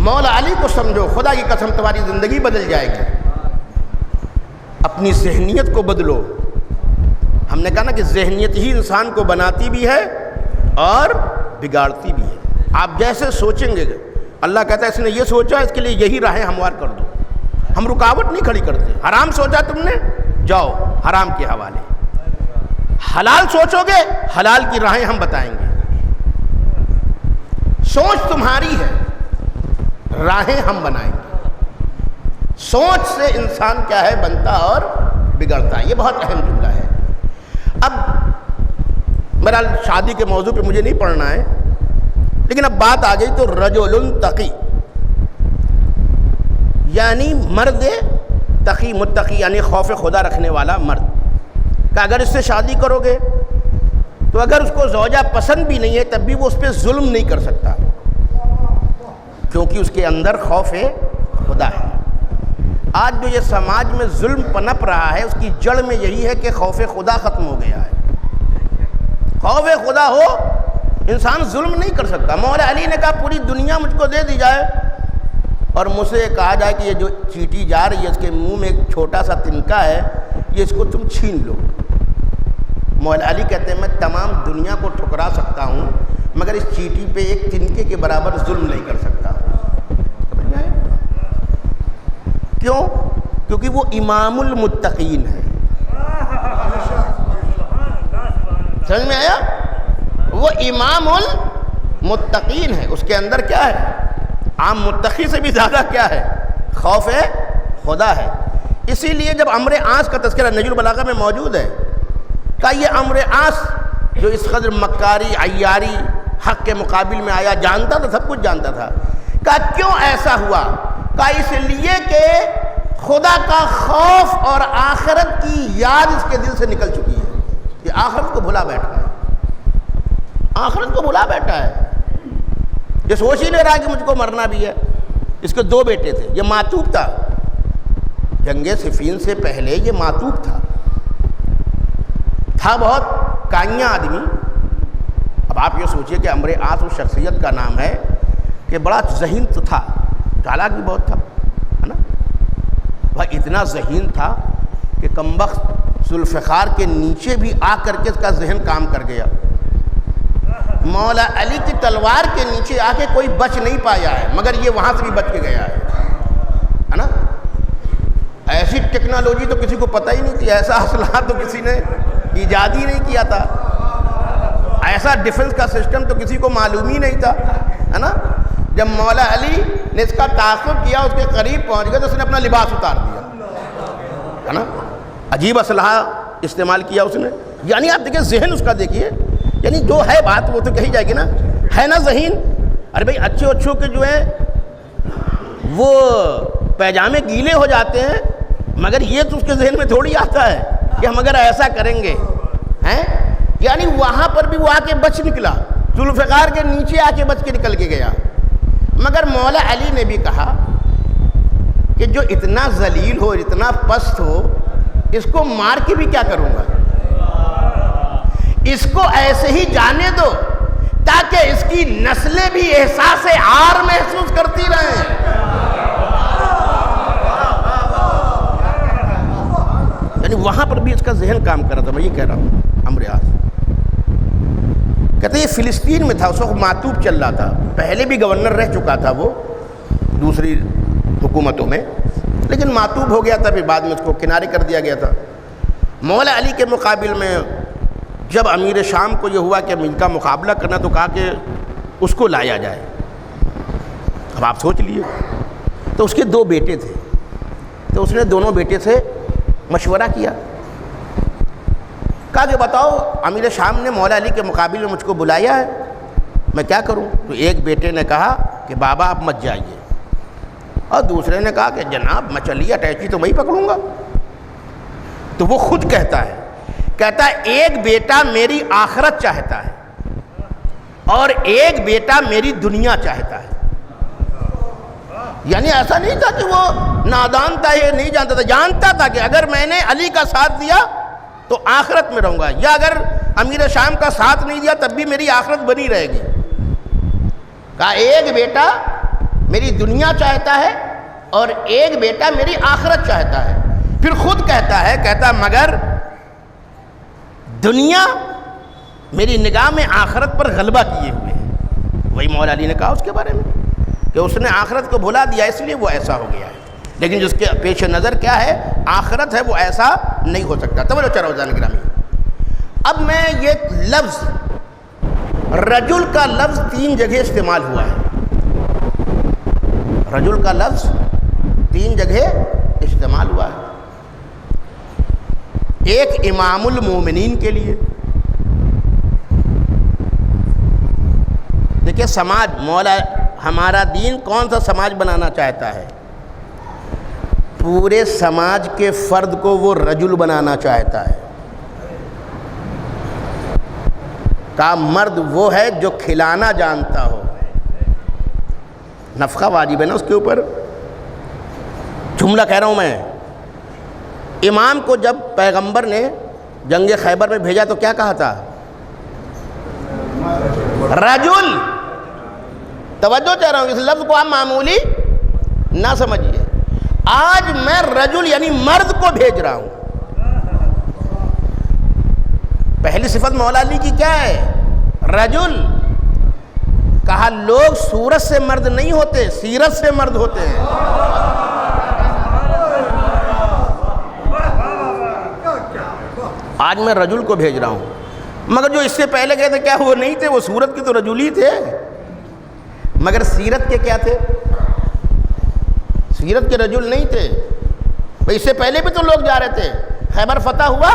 [SPEAKER 1] مولا علی کو سمجھو، خدا کی قسم تمہاری زندگی بدل جائے گی۔ اپنی ذہنیت کو بدلو۔ ہم نے کہا نا کہ ذہنیت ہی انسان کو بناتی بھی ہے اور بگاڑتی بھی ہے۔ آپ جیسے سوچیں گے، اللہ کہتا ہے اس نے یہ سوچا اس کے لیے یہی راہیں ہموار کر دو۔ ہم رکاوٹ نہیں کھڑی کرتے۔ حرام سوچا تم نے، جاؤ حرام کے حوالے۔ حلال سوچو گے، حلال کی راہیں ہم بتائیں گے۔ سوچ تمہاری ہے، راہیں ہم بنائیں گے۔ سوچ سے انسان کیا ہے بنتا اور بگڑتا ہے۔ یہ بہت اہم جملہ ہے۔ اب میرا شادی کے موضوع پہ مجھے نہیں پڑھنا ہے، لیکن اب بات آ گئی تو رجل تقی، یعنی مرد تقی، متقی یعنی خوف خدا رکھنے والا مرد، کہ اگر اس سے شادی کرو گے تو اگر اس کو زوجہ پسند بھی نہیں ہے تب بھی وہ اس پہ ظلم نہیں کر سکتا، کیونکہ اس کے اندر خوف خدا ہے۔ آج جو یہ سماج میں ظلم پنپ رہا ہے اس کی جڑ میں یہی ہے کہ خوف خدا ختم ہو گیا ہے۔ خوف خدا ہو انسان ظلم نہیں کر سکتا۔ مولا علی نے کہا پوری دنیا مجھ کو دے دی جائے اور مجھ سے کہا جائے کہ یہ جو چیٹی جا رہی ہے اس کے منہ میں ایک چھوٹا سا تنکا ہے، یہ اس کو تم چھین لو۔ مولا علی کہتے ہیں میں تمام دنیا کو ٹھکرا سکتا ہوں مگر اس چیٹی پہ ایک تنکے کے برابر ظلم نہیں کر سکتا۔ سمجھ میں آیا؟ کیوں؟ کیونکہ وہ امام المتقین ہے۔ سمجھ میں آیا؟ وہ امام المتقین ہے۔ اس کے اندر کیا ہے؟ عام متقی سے بھی زیادہ کیا ہے؟ خوف خدا ہے۔ اسی لیے جب عمر عاص کا تذکرہ نہج البلاغہ میں موجود ہے کہ یہ عمر عاص جو اس قدر مکاری عیاری حق کے مقابل میں آیا، جانتا تھا، سب کچھ جانتا تھا، کہ کیوں ایسا ہوا؟ کہ اس لیے کہ خدا کا خوف اور آخرت کی یاد اس کے دل سے نکل چکی ہے۔ یہ آخرت کو بھلا بیٹھا ہے، آخرت کو بھلا بیٹھا ہے۔ یہ سوچ ہی نہیں رہا کہ مجھ کو مرنا بھی ہے۔ اس کے 2 بیٹے تھے، یہ ماتوب تھا، جنگ صفین سے پہلے یہ ماتوب تھا بہت کائنیا آدمی۔ اب آپ یہ سوچئے کہ عمر عاص اس شخصیت کا نام ہے کہ بڑا ذہین تو تھا، چالاک بھی بہت تھا، ہے نا؟ وہ اتنا ذہین تھا کہ کمبخت ذوالفقار کے نیچے بھی آ کر کے اس کا ذہن کام کر گیا۔ مولا علی کی تلوار کے نیچے آ کے کوئی بچ نہیں پایا ہے مگر یہ وہاں سے بھی بچ کے گیا ہے نا؟ ایسی ٹیکنالوجی تو کسی کو پتہ ہی نہیں تھی، ایسا اسلحہ تو کسی نے ایجاد ہی نہیں کیا تھا، ایسا ڈیفنس کا سسٹم تو کسی کو معلوم ہی نہیں تھا، ہے نا؟ جب مولا علی نے اس کا تعاقب کیا، اس کے قریب پہنچ گیا تو اس نے اپنا لباس اتار دیا، ہے نا؟ عجیب اسلحہ استعمال کیا اس نے۔ یعنی آپ دیکھیں ذہن اس کا دیکھیے، یعنی جو ہے بات وہ تو کہی جائے گی نا، ہے نا ذہین؟ ارے بھائی اچھوں کے جو ہیں وہ پیجامے گیلے ہو جاتے ہیں مگر یہ تو اس کے ذہن میں تھوڑی آتا ہے کہ ہم اگر ایسا کریں گے ہیں۔ یعنی وہاں پر بھی وہ آ کے بچ نکلا، ذوالفقار کے نیچے آ کے بچ کے نکل کے گیا۔ مگر مولا علی نے بھی کہا کہ جو اتنا ذلیل ہو، اتنا پست ہو، اس کو مار کے بھی کیا کروں گا، اس کو ایسے ہی جانے دو تاکہ اس کی نسلیں بھی احساس عار محسوس کرتی رہیں۔ یعنی وہاں پر بھی اس کا ذہن کام کر رہا تھا، میں یہ کہہ رہا ہوں۔ عمر عاص کہتے ہیں یہ فلسطین میں تھا، اس وقت ماتوب چل رہا تھا، پہلے بھی گورنر رہ چکا تھا وہ دوسری حکومتوں میں، لیکن ماتوب ہو گیا تھا، پھر بعد میں اس کو کنارے کر دیا گیا تھا۔ مولا علی کے مقابل میں جب امیر شام کو یہ ہوا کہ ان کا مقابلہ کرنا، تو کہا کہ اس کو لایا جائے۔ اب آپ سوچ لیے تو اس کے 2 بیٹے تھے، تو اس نے دونوں بیٹے سے مشورہ کیا، کہا کہ بتاؤ امیر شام نے مولا علی کے مقابل میں مجھ کو بلایا ہے، میں کیا کروں؟ تو ایک بیٹے نے کہا کہ بابا آپ مت جائیے، اور دوسرے نے کہا کہ جناب میں چلیے اٹیچی تو وہی پکڑوں گا۔ تو وہ خود کہتا ہے ایک بیٹا میری آخرت چاہتا ہے اور ایک بیٹا میری دنیا چاہتا ہے۔ یعنی ایسا نہیں تھا کہ وہ نادان تھا، یہ نہیں جانتا تھا، جانتا تھا کہ اگر میں نے علی کا ساتھ دیا تو آخرت میں رہوں گا، یا اگر امیر شام کا ساتھ نہیں دیا تب بھی میری آخرت بنی رہے گی۔ کہا ایک بیٹا میری دنیا چاہتا ہے اور ایک بیٹا میری آخرت چاہتا ہے۔ پھر خود کہتا مگر دنیا میری نگاہ میں آخرت پر غلبہ کیے ہوئے ہے۔ وہی مولا علی نے کہا اس کے بارے میں کہ اس نے آخرت کو بھلا دیا اس لیے وہ ایسا ہو گیا ہے، لیکن جس کے پیش نظر کیا ہے، آخرت ہے، وہ ایسا نہیں ہو سکتا۔ توجہ چرا وزان گرامی، اب میں یہ لفظ رجل کا لفظ 3 جگہ استعمال ہوا ہے، رجل کا لفظ 3 جگہ استعمال ہوا ہے۔ ایک امام المومنین کے لیے، دیکھیں سماج، مولا ہمارا دین کون سا سماج بنانا چاہتا ہے؟ پورے سماج کے فرد کو وہ رجل بنانا چاہتا ہے۔ کا مرد وہ ہے جو کھلانا جانتا ہو، نفقہ واجب ہے نا اس کے اوپر۔ جملہ کہہ رہا ہوں میں، امام کو جب پیغمبر نے جنگ خیبر میں بھیجا تو کیا کہا تھا؟ رجل۔ توجہ چاہ رہا ہوں، اس لفظ کو آپ معمولی نہ سمجھیے۔ آج میں رجل یعنی مرد کو بھیج رہا ہوں۔ پہلی صفت مولا علی کی کیا ہے؟ رجل۔ کہا لوگ صورت سے مرد نہیں ہوتے، سیرت سے مرد ہوتے ہیں۔ آج میں رجل کو بھیج رہا ہوں، مگر جو اس سے پہلے گئے تھے کیا وہ نہیں تھے؟ وہ صورت کے تو رجل ہی تھے، مگر سیرت کے کیا تھے؟ سیرت کے رجل نہیں تھے۔ بھئی اس سے پہلے بھی تو لوگ جا رہے تھے، خیبر فتح ہوا؟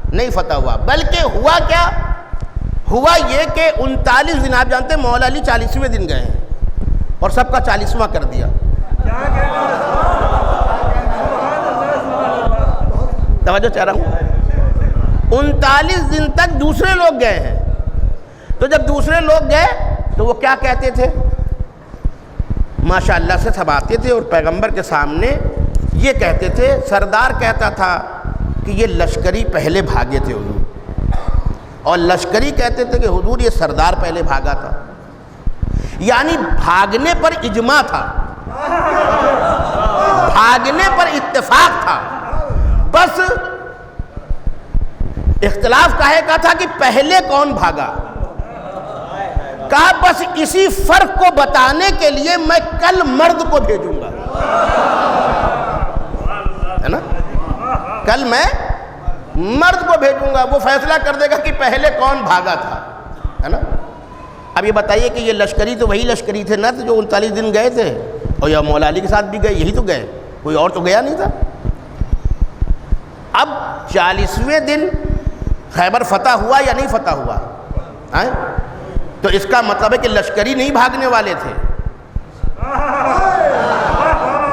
[SPEAKER 1] نہیں فتح ہوا، بلکہ ہوا کیا؟ ہوا یہ کہ 39 دن، آپ جانتے ہیں مولا علی 40ویں دن گئے ہیں اور سب کا 40واں کر دیا۔ توجہ چاہ رہا ہوں، 39 دن تک دوسرے لوگ گئے ہیں، تو جب دوسرے لوگ گئے تو وہ کیا کہتے تھے؟ ماشاء اللہ سے سب آتے تھے اور پیغمبر کے سامنے یہ کہتے تھے، سردار کہتا تھا کہ یہ لشکری پہلے بھاگے تھے حضور، اور لشکری کہتے تھے کہ حضور یہ سردار پہلے بھاگا تھا۔ یعنی بھاگنے پر اجماع تھا، بھاگنے پر اتفاق تھا، بس اختلاف کہے کا تھا کہ پہلے کون بھاگا۔ کہا بس اسی فرق کو بتانے کے لیے میں کل مرد کو بھیجوں گا، ہے نا، کل میں مرد کو بھیجوں گا، وہ فیصلہ کر دے گا کہ پہلے کون بھاگا تھا، ہے نا۔ اب یہ بتائیے کہ یہ لشکری تو وہی لشکری تھے نا جو 39 دن گئے تھے، اور یا مولا علی کے ساتھ بھی گئے، یہی تو گئے، کوئی اور تو گیا نہیں تھا۔ اب 40ویں دن خیبر فتح ہوا یا نہیں فتح ہوا؟ تو اس کا مطلب ہے کہ لشکری نہیں بھاگنے والے تھے،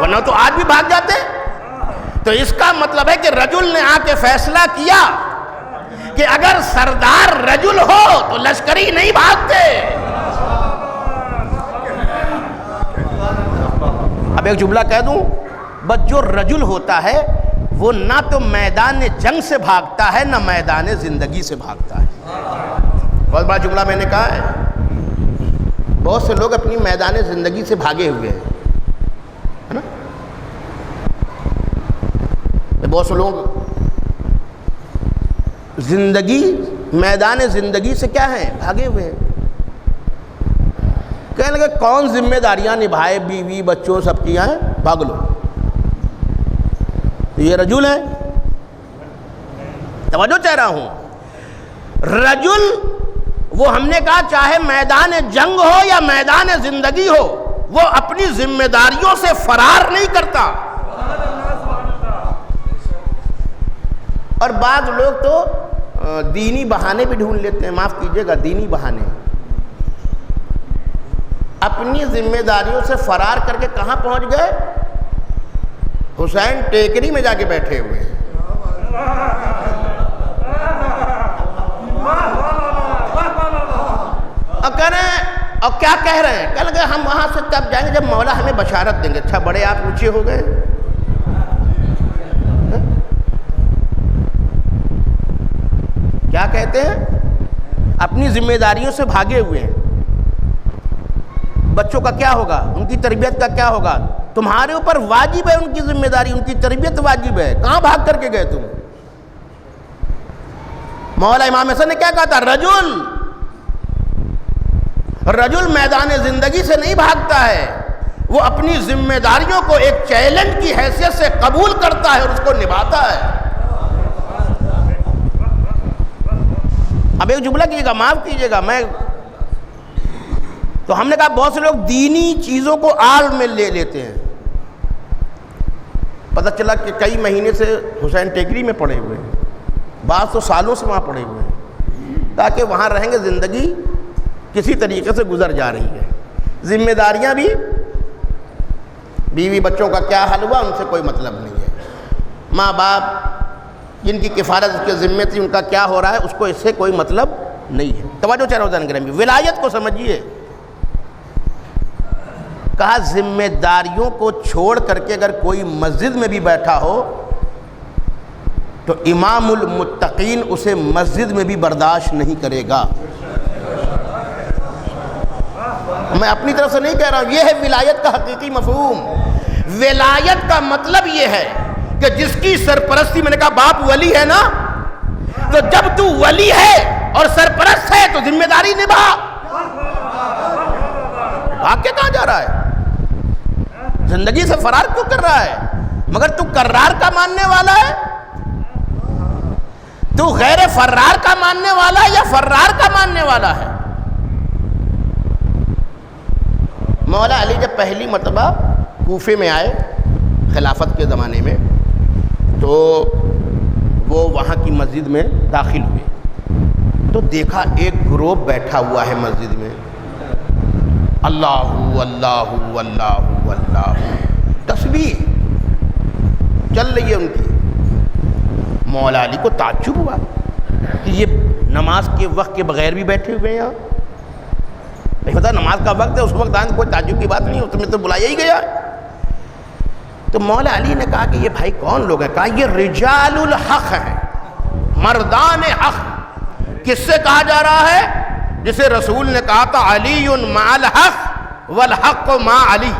[SPEAKER 1] ورنہ تو آج بھی بھاگ جاتے۔ تو اس کا مطلب ہے کہ رجل نے آ کے فیصلہ کیا کہ اگر سردار رجل ہو تو لشکری نہیں بھاگتے۔ اب ایک جملہ کہہ دوں، بس جو رجل ہوتا ہے وہ نہ تو میدان جنگ سے بھاگتا ہے نہ میدان زندگی سے بھاگتا ہے۔ بہت بڑا جملہ میں نے کہا ہے، بہت سے لوگ اپنی میدان زندگی سے بھاگے ہوئے ہیں، ہے نا۔ بہت سے لوگ زندگی، میدان زندگی سے کیا ہیں؟ بھاگے ہوئے ہیں۔ کہنے لگے کون ذمہ داریاں نبھائے، بیوی بچوں سب کی ہیں، بھاگ لو، تو یہ رجل ہے۔ توجہ چاہ رہا ہوں، رجل وہ ہم نے کہا چاہے میدان جنگ ہو یا میدان زندگی ہو، وہ اپنی ذمہ داریوں سے فرار نہیں کرتا. اور بعض لوگ تو دینی بہانے بھی ڈھونڈ لیتے ہیں، معاف کیجیے گا، دینی بہانے. اپنی ذمہ داریوں سے فرار کر کے کہاں پہنچ گئے؟ حسین ٹیکری میں جا کے بیٹھے ہوئے ہیں. اور کہہ رہے ہیں، اور کیا کہہ رہے ہیں؟ کہہ لگے ہم وہاں سے تب جائیں گے جب مولا ہمیں بشارت دیں گے. اچھا بڑے آپ اونچے ہو گئے. کیا کہتے ہیں؟ اپنی ذمہ داریوں سے بھاگے ہوئے ہیں. بچوں کا کیا ہوگا؟ ان کی تربیت کا کیا ہوگا؟ تمہارے اوپر واجب ہے ان کی ذمہ داری، ان کی تربیت واجب ہے. کہاں بھاگ کر کے گئے تم؟ مولا امام حسن نے کیا کہا تھا؟ رجل میدان زندگی سے نہیں بھاگتا ہے، وہ اپنی ذمہ داریوں کو ایک چیلنج کی حیثیت سے قبول کرتا ہے اور اس کو نبھاتا ہے. اب ایک جملہ کیجیے گا، معاف کیجیے گا، تو ہم نے کہا بہت سے لوگ دینی چیزوں کو آڑ میں لے لیتے ہیں. پتہ چلا کہ کئی مہینے سے حسین ٹیکری میں پڑے ہوئے ہیں، بعض تو سالوں سے وہاں پڑے ہوئے ہیں، تاکہ وہاں رہیں گے زندگی کسی طریقے سے گزر جا رہی ہے. ذمہ داریاں بھی، بیوی بچوں کا کیا حل ہوا ان سے کوئی مطلب نہیں ہے. ماں باپ جن کی کفالت اس کے ذمے تھی ان کا کیا ہو رہا ہے اس کو اس سے کوئی مطلب نہیں ہے. توجہ چاہے روزان گرامی، ولایت کو سمجھیے. کہا ذمہ داریوں کو چھوڑ کر کے اگر کوئی مسجد میں بھی بیٹھا ہو تو امام المتقین اسے مسجد میں بھی برداشت نہیں کرے گا. میں اپنی طرف سے نہیں کہہ رہا ہوں، یہ ہے ولایت کا حقیقی مفہوم. ولایت کا مطلب یہ ہے کہ جس کی سرپرستی، میں نے کہا باپ ولی ہے نا، تو جب تو ولی ہے اور سرپرست ہے تو ذمہ داری نبھا. بھاگ کے کہاں جا رہا ہے؟ زندگی سے فرار کیوں کر رہا ہے؟ مگر تو کرار کا ماننے والا ہے؟ تو غیر فرار کا ماننے والا ہے یا فرار کا ماننے والا ہے؟ مولا علی جب پہلی مرتبہ کوفے میں آئے خلافت کے زمانے میں تو وہ وہاں کی مسجد میں داخل ہوئے تو دیکھا ایک گروہ بیٹھا ہوا ہے مسجد میں، اللہ اللہ اللہ اللہ، تسبیح چل رہی ہے ان کی. مولا علی کو تعجب ہوا کہ یہ نماز کے وقت کے بغیر بھی بیٹھے ہوئے ہیں. یہاں نہیں پتا نماز کا وقت ہے، اس وقت آئیں کوئی تعجب کی بات نہیں، اس میں تو بلایا ہی گیا. تو مولا علی نے کہا کہ یہ بھائی کون لوگ ہیں؟ کہا یہ رجال الحق ہیں، مردان حق. کس سے کہا جا رہا ہے؟ جسے رسول نے کہا تھا علی مع الحق والحق مع علی.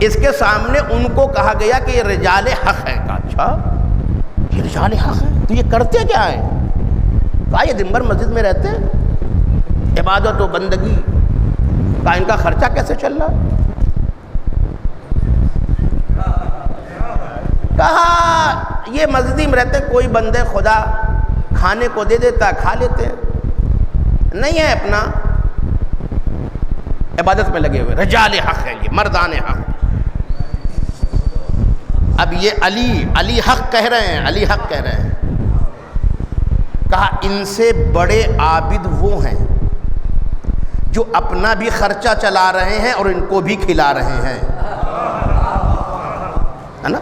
[SPEAKER 1] اس کے سامنے ان کو کہا گیا کہ یہ رجال حق ہیں. کہا اچھا یہ رجال حق ہیں تو یہ کرتے کیا ہیں؟ کہا یہ دن بھر مسجد میں رہتے ہیں، عبادت و بندگی کا ان کا خرچہ کیسے چل رہا؟ کہا یہ مسجد میں رہتے، کوئی بندے خدا کھانے کو دے دیتا کھا لیتے ہیں، نہیں ہے اپنا عبادت میں لگے ہوئے. رجال حق ہیں، یہ مردان حق. اب یہ علی حق کہہ رہے ہیں، علی حق کہہ رہے ہیں. کہا ان سے بڑے عابد وہ ہیں جو اپنا بھی خرچہ چلا رہے ہیں اور ان کو بھی کھلا رہے ہیں، ہے نا؟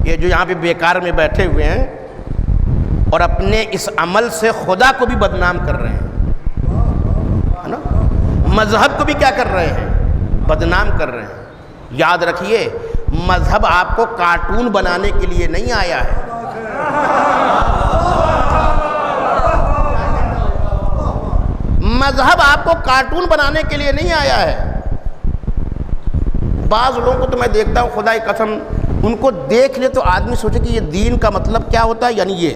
[SPEAKER 1] یہ جو یہاں پہ بیکار میں بیٹھے ہوئے ہیں اور اپنے اس عمل سے خدا کو بھی بدنام کر رہے ہیں، ہے نا؟ مذہب کو بھی کیا کر رہے ہیں؟ بدنام کر رہے ہیں. یاد رکھیے مذہب آپ کو کارٹون بنانے کے لیے نہیں آیا ہے. مذہب آپ کو کارٹون بنانے کے لیے نہیں آیا ہے. بعض لوگوں کو تو میں دیکھتا ہوں خدا کی قسم، ان کو دیکھ لے تو آدمی سوچے کہ یہ دین کا مطلب کیا ہوتا ہے. یعنی یہ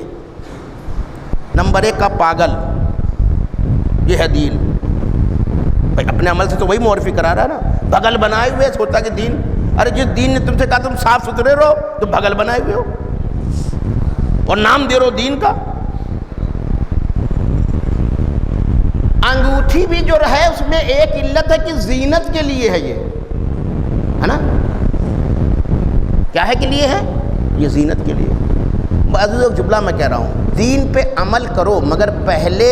[SPEAKER 1] نمبر 1 کا پاگل، یہ ہے دین. بھائی اپنے عمل سے تو وہی معرفی کرا رہا ہے نا. بغل بنائے ہوئے سوچتا کہ دین، ارے جس دین نے تم سے کہا تم صاف ستھرے رہو تو بغل بنائے ہوئے ہو اور نام دے رہو دین کا. انگوٹھی بھی جو ہے اس میں ایک علت ہے کہ زینت کے لیے ہے، یہ ہے نا، کیا ہے کے لیے ہے؟ یہ زینت کے لیے۔ عزیزو جملہ میں کہہ رہا ہوں، دین پہ عمل کرو مگر پہلے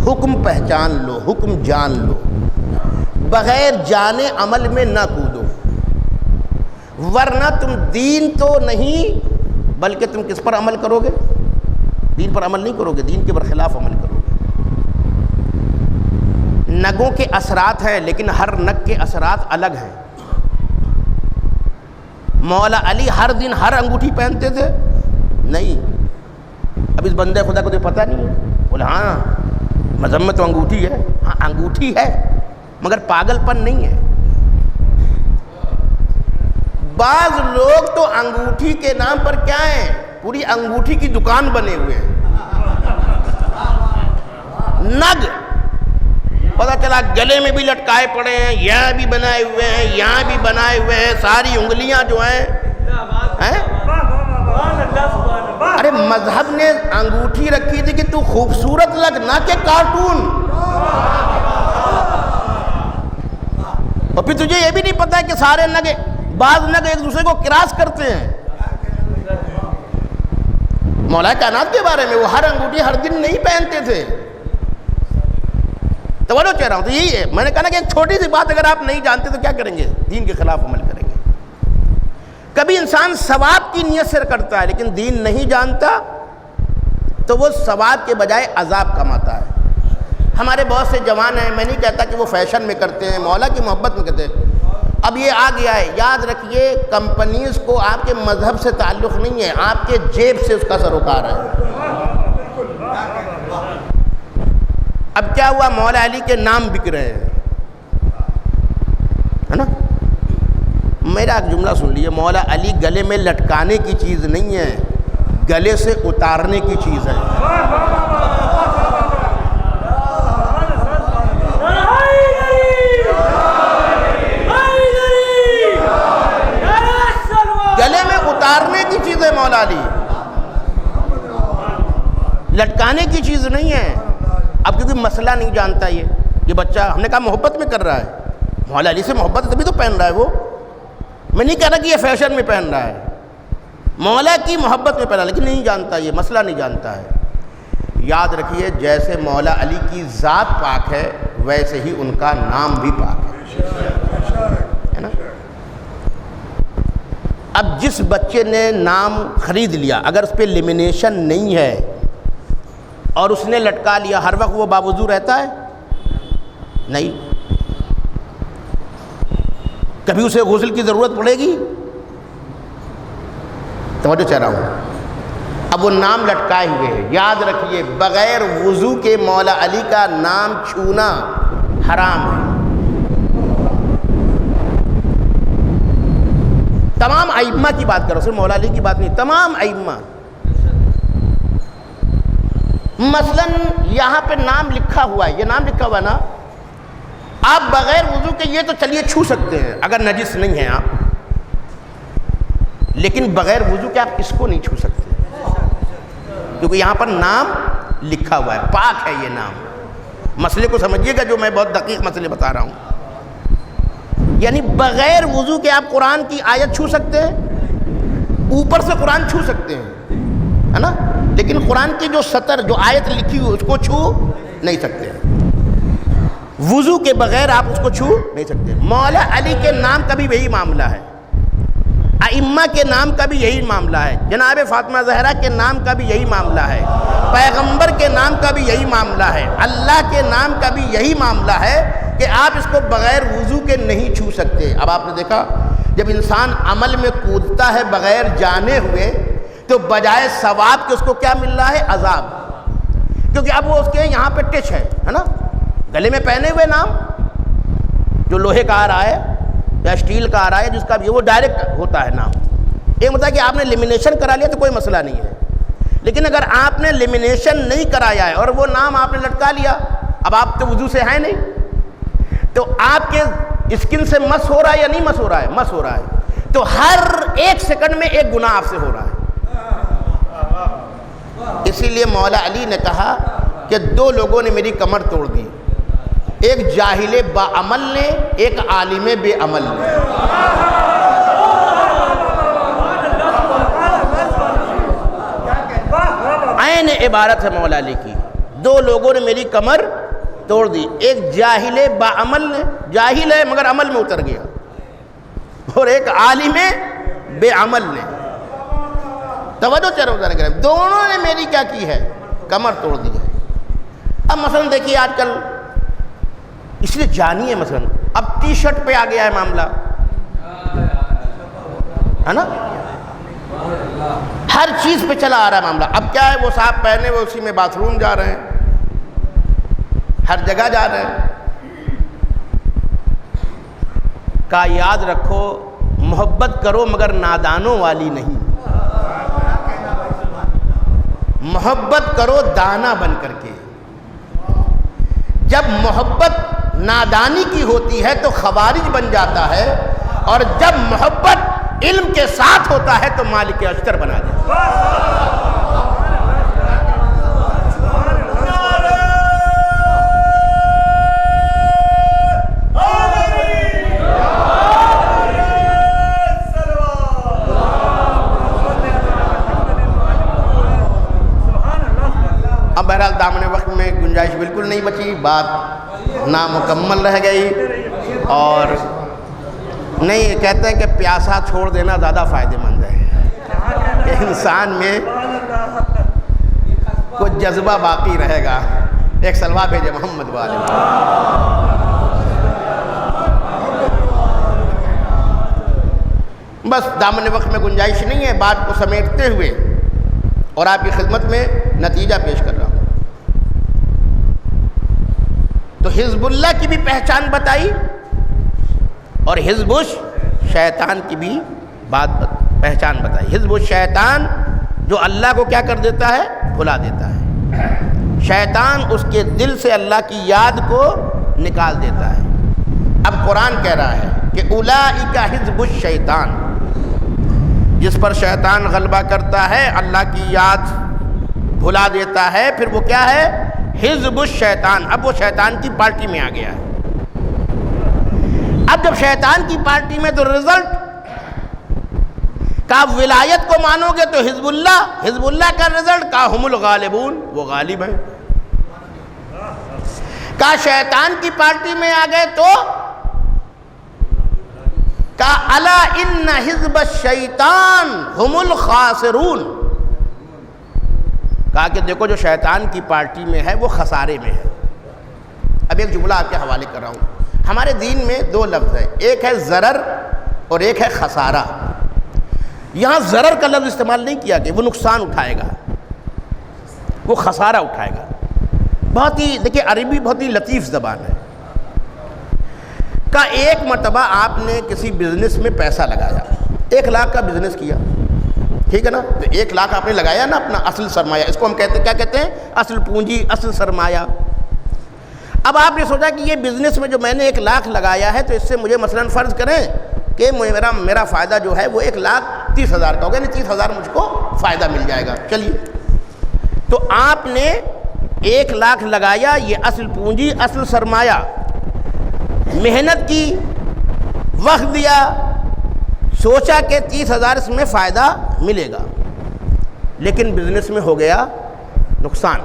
[SPEAKER 1] حکم پہچان لو، حکم جان لو، بغیر جانے عمل میں نہ کودو، ورنہ تم دین تو نہیں بلکہ تم کس پر عمل کرو گے؟ دین پر عمل نہیں کرو گے، دین کے برخلاف عمل کرو گے۔ نگوں کے اثرات ہیں لیکن ہر نگ کے اثرات الگ ہیں۔ مولا علی ہر دن ہر انگوٹھی پہنتے تھے؟ نہیں۔ اب اس بندے خدا کو تو پتہ نہیں ہے، بولے ہاں مذہب میں تو انگوٹھی ہے، ہاں انگوٹھی ہے مگر پاگل پن نہیں ہے۔ بعض لوگ تو انگوٹھی کے نام پر کیا ہیں، پوری انگوٹھی کی دکان بنے ہوئے ہیں۔ نگ پتہ چلا گلے میں بھی لٹکائے پڑے ہیں، یہاں بھی بنائے ہوئے ہیں، یہاں بھی بنائے ہوئے ہیں، ساری انگلیاں جو ہیں۔ ارے مذہب نے انگوٹھی رکھی تھی کہ تو خوبصورت لگ، نہ کہ کارٹون۔ اور پھر تجھے یہ بھی نہیں پتا کہ سارے نگ، بعض نگ ایک دوسرے کو کراس کرتے ہیں۔ مولا کائنات کے بارے میں وہ ہر انگوٹھی ہر دن نہیں پہنتے تھے۔ توجہ کہہ رہا ہوں، تو یہی ہے، میں نے کہا نا کہ ایک چھوٹی سی بات اگر آپ نہیں جانتے تو کیا کریں گے؟ دین کے خلاف عمل کریں گے۔ کبھی انسان ثواب کی نیت سے کرتا ہے لیکن دین نہیں جانتا تو وہ ثواب کے بجائے عذاب کماتا ہے۔ ہمارے بہت سے جوان ہیں، میں نہیں کہتا کہ وہ فیشن میں کرتے ہیں، مولا کی محبت میں کرتے ہیں۔ اب یہ آ گیا ہے، یاد رکھیے کمپنیز کو آپ کے مذہب سے تعلق نہیں ہے، آپ کے جیب سے اس کا سروکار ہے۔ اب کیا ہوا، مولا علی کے نام بک رہے ہیں، ہے نا۔ میرا ایک جملہ سن لیے، مولا علی گلے میں لٹکانے کی چیز نہیں ہے، گلے سے اتارنے کی چیز ہے۔ گلے میں اتارنے کی چیز ہے مولا علی، لٹکانے کی چیز نہیں ہے۔ اب کیونکہ مسئلہ نہیں جانتا یہ بچہ، ہم نے کہا محبت میں کر رہا ہے، مولا علی سے محبت ہے تبھی تو پہن رہا ہے وہ، میں نہیں کہہ رہا کہ یہ فیشن میں پہن رہا ہے، مولا کی محبت میں پہن رہا ہے، لیکن نہیں جانتا، یہ مسئلہ نہیں جانتا ہے۔ یاد رکھیے جیسے مولا علی کی ذات پاک ہے ویسے ہی ان کا نام بھی پاک ہے نا۔ اب جس بچے نے نام خرید لیا اگر اس پہ لیمینیشن نہیں ہے اور اس نے لٹکا لیا، ہر وقت وہ باوضو رہتا ہے؟ نہیں، کبھی اسے غسل کی ضرورت پڑے گی؟ توجہ چاہ رہا ہوں۔ اب وہ نام لٹکائے ہوئے ہیں، یاد رکھیے بغیر وضو کے مولا علی کا نام چھونا حرام ہے۔ تمام ائمہ کی بات کرو، صرف مولا علی کی بات نہیں، تمام ائمہ۔ مثلا یہاں پہ نام لکھا ہوا ہے، یہ نام لکھا ہوا ہے نا، آپ بغیر وضو کے یہ تو چلیے چھو سکتے ہیں اگر نجس نہیں ہیں آپ، لیکن بغیر وضو کے آپ اس کو نہیں چھو سکتے کیونکہ یہاں پر نام لکھا ہوا ہے، پاک ہے یہ نام۔ مسئلے کو سمجھیے گا جو میں بہت دقیق مسئلے بتا رہا ہوں، یعنی بغیر وضو کے آپ قرآن کی آیت چھو سکتے ہیں، اوپر سے قرآن چھو سکتے ہیں، ہے نا، لیکن قرآن کی جو سطر جو آیت لکھی ہوئی اس کو چھو نہیں سکتے، وضو کے بغیر آپ اس کو چھو نہیں سکتے۔ مولا علی کے نام کا بھی یہی معاملہ ہے، ائمہ کے نام کا بھی یہی معاملہ ہے، جناب فاطمہ زہرا کے نام کا بھی یہی معاملہ ہے، پیغمبر کے نام کا بھی یہی معاملہ ہے، اللہ کے نام کا بھی یہی معاملہ ہے کہ آپ اس کو بغیر وضو کے نہیں چھو سکتے۔ اب آپ نے دیکھا جب انسان عمل میں کودتا ہے بغیر جانے ہوئے تو بجائے ثواب کے اس کو کیا مل رہا ہے؟ عذاب، کیونکہ اب وہ اس کے یہاں پہ ٹچ ہے نا، گلے میں پہنے ہوئے نام جو لوہے کا آ رہا ہے یا اسٹیل کا آ رہا ہے جس کا بھی وہ ڈائریکٹ ہوتا ہے نام۔ ایک مطلب کہ آپ نے لیمینیشن کرا لیا تو کوئی مسئلہ نہیں ہے، لیکن اگر آپ نے لیمینیشن نہیں کرایا ہے اور وہ نام آپ نے لٹکا لیا، اب آپ تو وضو سے ہیں نہیں، تو آپ کے اسکن سے مس ہو رہا ہے یا نہیں مس ہو رہا ہے؟ مس ہو رہا ہے، تو ہر ایک سیکنڈ میں ایک گناہ آپ سے ہو رہا ہے۔ اسی لیے مولا علی نے کہا کہ دو لوگوں نے میری کمر توڑ دی، ایک جاہل با عمل نے، ایک عالم بے عمل نے۔ عین عبارت ہے مولا علی کی، دو لوگوں نے میری کمر توڑ دی، ایک جاہل با عمل نے، جاہل ہے مگر عمل میں اتر گیا، اور ایک عالم بے عمل نے۔ توجہ چاروں طرف کریں، دونوں نے میری کیا کی ہے؟ کمر توڑ دی ہے۔ اب مثلا دیکھیے آج کل، اس لیے جانیے مثلا اب ٹی شرٹ پہ آ گیا ہے معاملہ، ہے نا؟ ہر چیز پہ چلا آ رہا ہے معاملہ۔ اب کیا ہے، وہ صاحب پہنے وہ اسی میں باتھ روم جا رہے ہیں، ہر جگہ جا رہے ہیں۔ کا یاد رکھو، محبت کرو مگر نادانوں والی نہیں، محبت کرو دانا بن کر کے۔ جب محبت نادانی کی ہوتی ہے تو خوارج بن جاتا ہے، اور جب محبت علم کے ساتھ ہوتا ہے تو مالک اشتر بنا دیتا ہے۔ اب بہرحال دامن وقت میں گنجائش بالکل نہیں بچی، بات نامکمل رہ گئی، اور نہیں کہتے ہیں کہ پیاسا چھوڑ دینا زیادہ فائدہ مند ہے، کہ انسان میں کچھ جذبہ باقی رہے گا۔ ایک سلوہ بھیجے محمد والے۔ بس دامن وقت میں گنجائش نہیں ہے، بات کو سمیٹتے ہوئے اور آپ کی خدمت میں نتیجہ پیش کر رہا ہوں۔ تو حزب اللہ کی بھی پہچان بتائی، اور حزب الشیطان کی بھی پہچان بتائی۔ حزب الشیطان جو اللہ کو کیا کر دیتا ہے؟ بھلا دیتا ہے۔ شیطان اس کے دل سے اللہ کی یاد کو نکال دیتا ہے۔ اب قرآن کہہ رہا ہے کہ اولئک حزب الشیطان، جس پر شیطان غلبہ کرتا ہے، اللہ کی یاد بھلا دیتا ہے، پھر وہ کیا ہے؟ حزب الشیطان۔ اب وہ شیطان کی پارٹی میں آ گیا ہے۔ اب جب شیطان کی پارٹی میں، تو رزلٹ کا ولایت کو مانو گے تو حزب اللہ کا رزلٹ کا ہم الغالبون، وہ غالب ہیں۔ کا شیطان کی پارٹی میں آ گئے تو کا الا ان حزب الشیطان ہم الخاسرون، کہا کہ دیکھو جو شیطان کی پارٹی میں ہے وہ خسارے میں ہے۔ اب ایک جملہ آپ کے حوالے کر رہا ہوں۔ ہمارے دین میں دو لفظ ہے، ایک ہے ضرر اور ایک ہے خسارہ۔ یہاں ضرر کا لفظ استعمال نہیں کیا کہ وہ نقصان اٹھائے گا، وہ خسارہ اٹھائے گا۔ بہت ہی دیکھیں، عربی بہت ہی لطیف زبان ہے۔ کا ایک مرتبہ آپ نے کسی بزنس میں پیسہ لگایا، 1 لاکھ کا بزنس کیا، ٹھیک ہے نا؟ تو 1 لاکھ آپ نے لگایا نا، اپنا اصل سرمایہ، اس کو ہم کہتے ہیں، کیا کہتے ہیں؟ اصل پونجی، اصل سرمایہ۔ اب آپ نے سوچا کہ یہ بزنس میں جو میں نے 1 لاکھ لگایا ہے، تو اس سے مجھے مثلاً فرض کریں کہ میرا فائدہ جو ہے وہ 1,30,000 کا ہوگا، یعنی 30,000 مجھ کو فائدہ مل جائے گا۔ چلیے، تو آپ نے 1 لاکھ لگایا، یہ اصل پونجی، اصل سرمایہ، محنت کی، وقت دیا، سوچا کہ 30,000 اس میں فائدہ ملے گا، لیکن بزنس میں ہو گیا نقصان،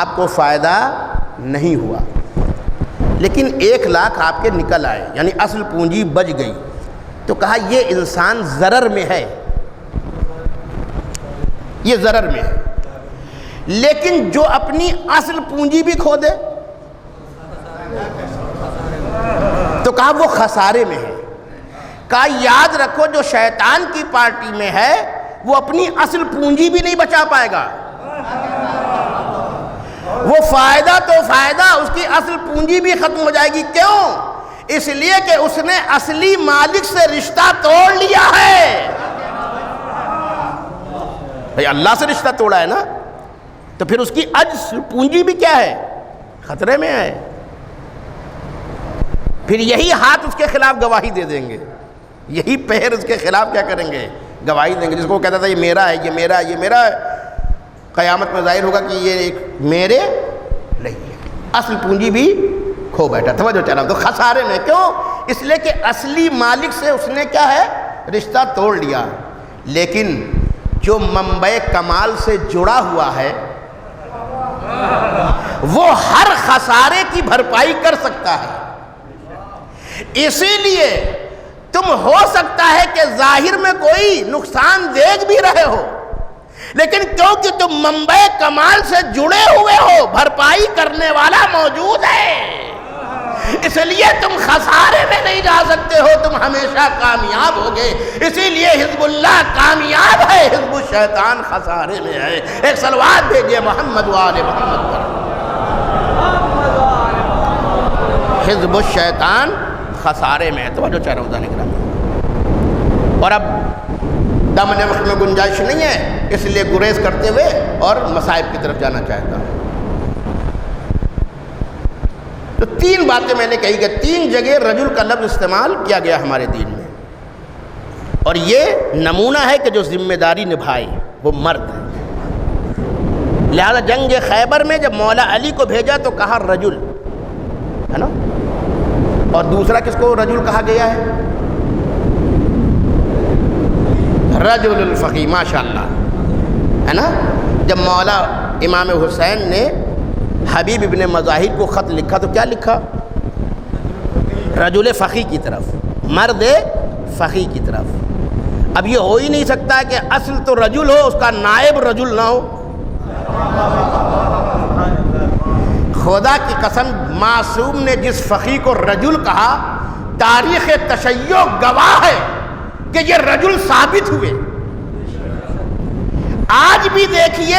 [SPEAKER 1] آپ کو فائدہ نہیں ہوا، لیکن 1 لاکھ آپ کے نکل آئے، یعنی اصل پونجی بچ گئی۔ تو کہا یہ انسان ضرر میں ہے، یہ ضرر میں ہے۔ لیکن جو اپنی اصل پونجی بھی کھو دے تو کہا وہ خسارے میں ہے۔ کہا یاد رکھو جو شیطان کی پارٹی میں ہے وہ اپنی اصل پونجی بھی نہیں بچا پائے گا، وہ فائدہ تو فائدہ، اس کی اصل پونجی بھی ختم ہو جائے گی۔ کیوں؟ اس لیے کہ اس نے اصلی مالک سے رشتہ توڑ لیا ہے۔ بھئی اللہ سے رشتہ توڑا ہے نا، تو پھر اس کی اصل پونجی بھی کیا ہے؟ خطرے میں ہے۔ پھر یہی ہاتھ اس کے خلاف گواہی دے دیں گے، یہی پیر اس کے خلاف کیا کریں گے؟ گواہی دیں گے۔ جس کو کہتا تھا یہ میرا ہے، یہ میرا ہے، یہ میرا ہے، قیامت میں ظاہر ہوگا کہ یہ ایک میرے نہیں ہے۔ اصل پونجی بھی کھو بیٹھا. توجہ چلا تو خسارے میں. کیوں؟ اس لیے کہ اصلی مالک سے اس نے کیا ہے رشتہ توڑ لیا. لیکن جو منبع کمال سے جڑا ہوا ہے وہ ہر خسارے کی بھرپائی کر سکتا ہے. اسی لیے تم ہو سکتا ہے کہ ظاہر میں کوئی نقصان دیکھ بھی رہے ہو، لیکن کیونکہ تم منبع کمال سے جڑے ہوئے ہو بھرپائی کرنے والا موجود ہے، اس لیے تم خسارے میں نہیں جا سکتے ہو، تم ہمیشہ کامیاب ہوگے. اسی لیے حزب اللہ کامیاب ہے، حزب الشیطان خسارے میں ہے. ایک صلوات بھیجئے محمد و آل محمد پر. حزب الشیطان خسارے میں ہے. توجہ چاہ رہا ہوں دانے کرام. اور اب دم نفخ میں گنجائش نہیں ہے، اس لیے گریز کرتے ہوئے اور مصائب کی طرف جانا چاہتا ہوں. تو تین باتیں میں نے کہی کہ تین جگہ رجل کا لفظ استعمال کیا گیا ہمارے دین میں، اور یہ نمونہ ہے کہ جو ذمہ داری نبھائے وہ مرد ہے. لہذا جنگ خیبر میں جب مولا علی کو بھیجا تو کہا رجل، ہے نا. اور دوسرا کس کو رجل کہا گیا ہے؟ رجل الفقی. ماشاءاللہ، ہے نا. جب مولا امام حسین نے حبیب ابن مظاہر کو خط لکھا تو کیا لکھا؟ رجل فقی کی طرف، مرد فقی کی طرف. اب یہ ہو ہی نہیں سکتا کہ اصل تو رجل ہو، اس کا نائب رجل نہ ہو. خدا کی قسم، معصوم نے جس فقی کو رجل کہا تاریخ تشیع گواہ ہے کہ یہ رجل ثابت ہوئے. آج بھی دیکھیے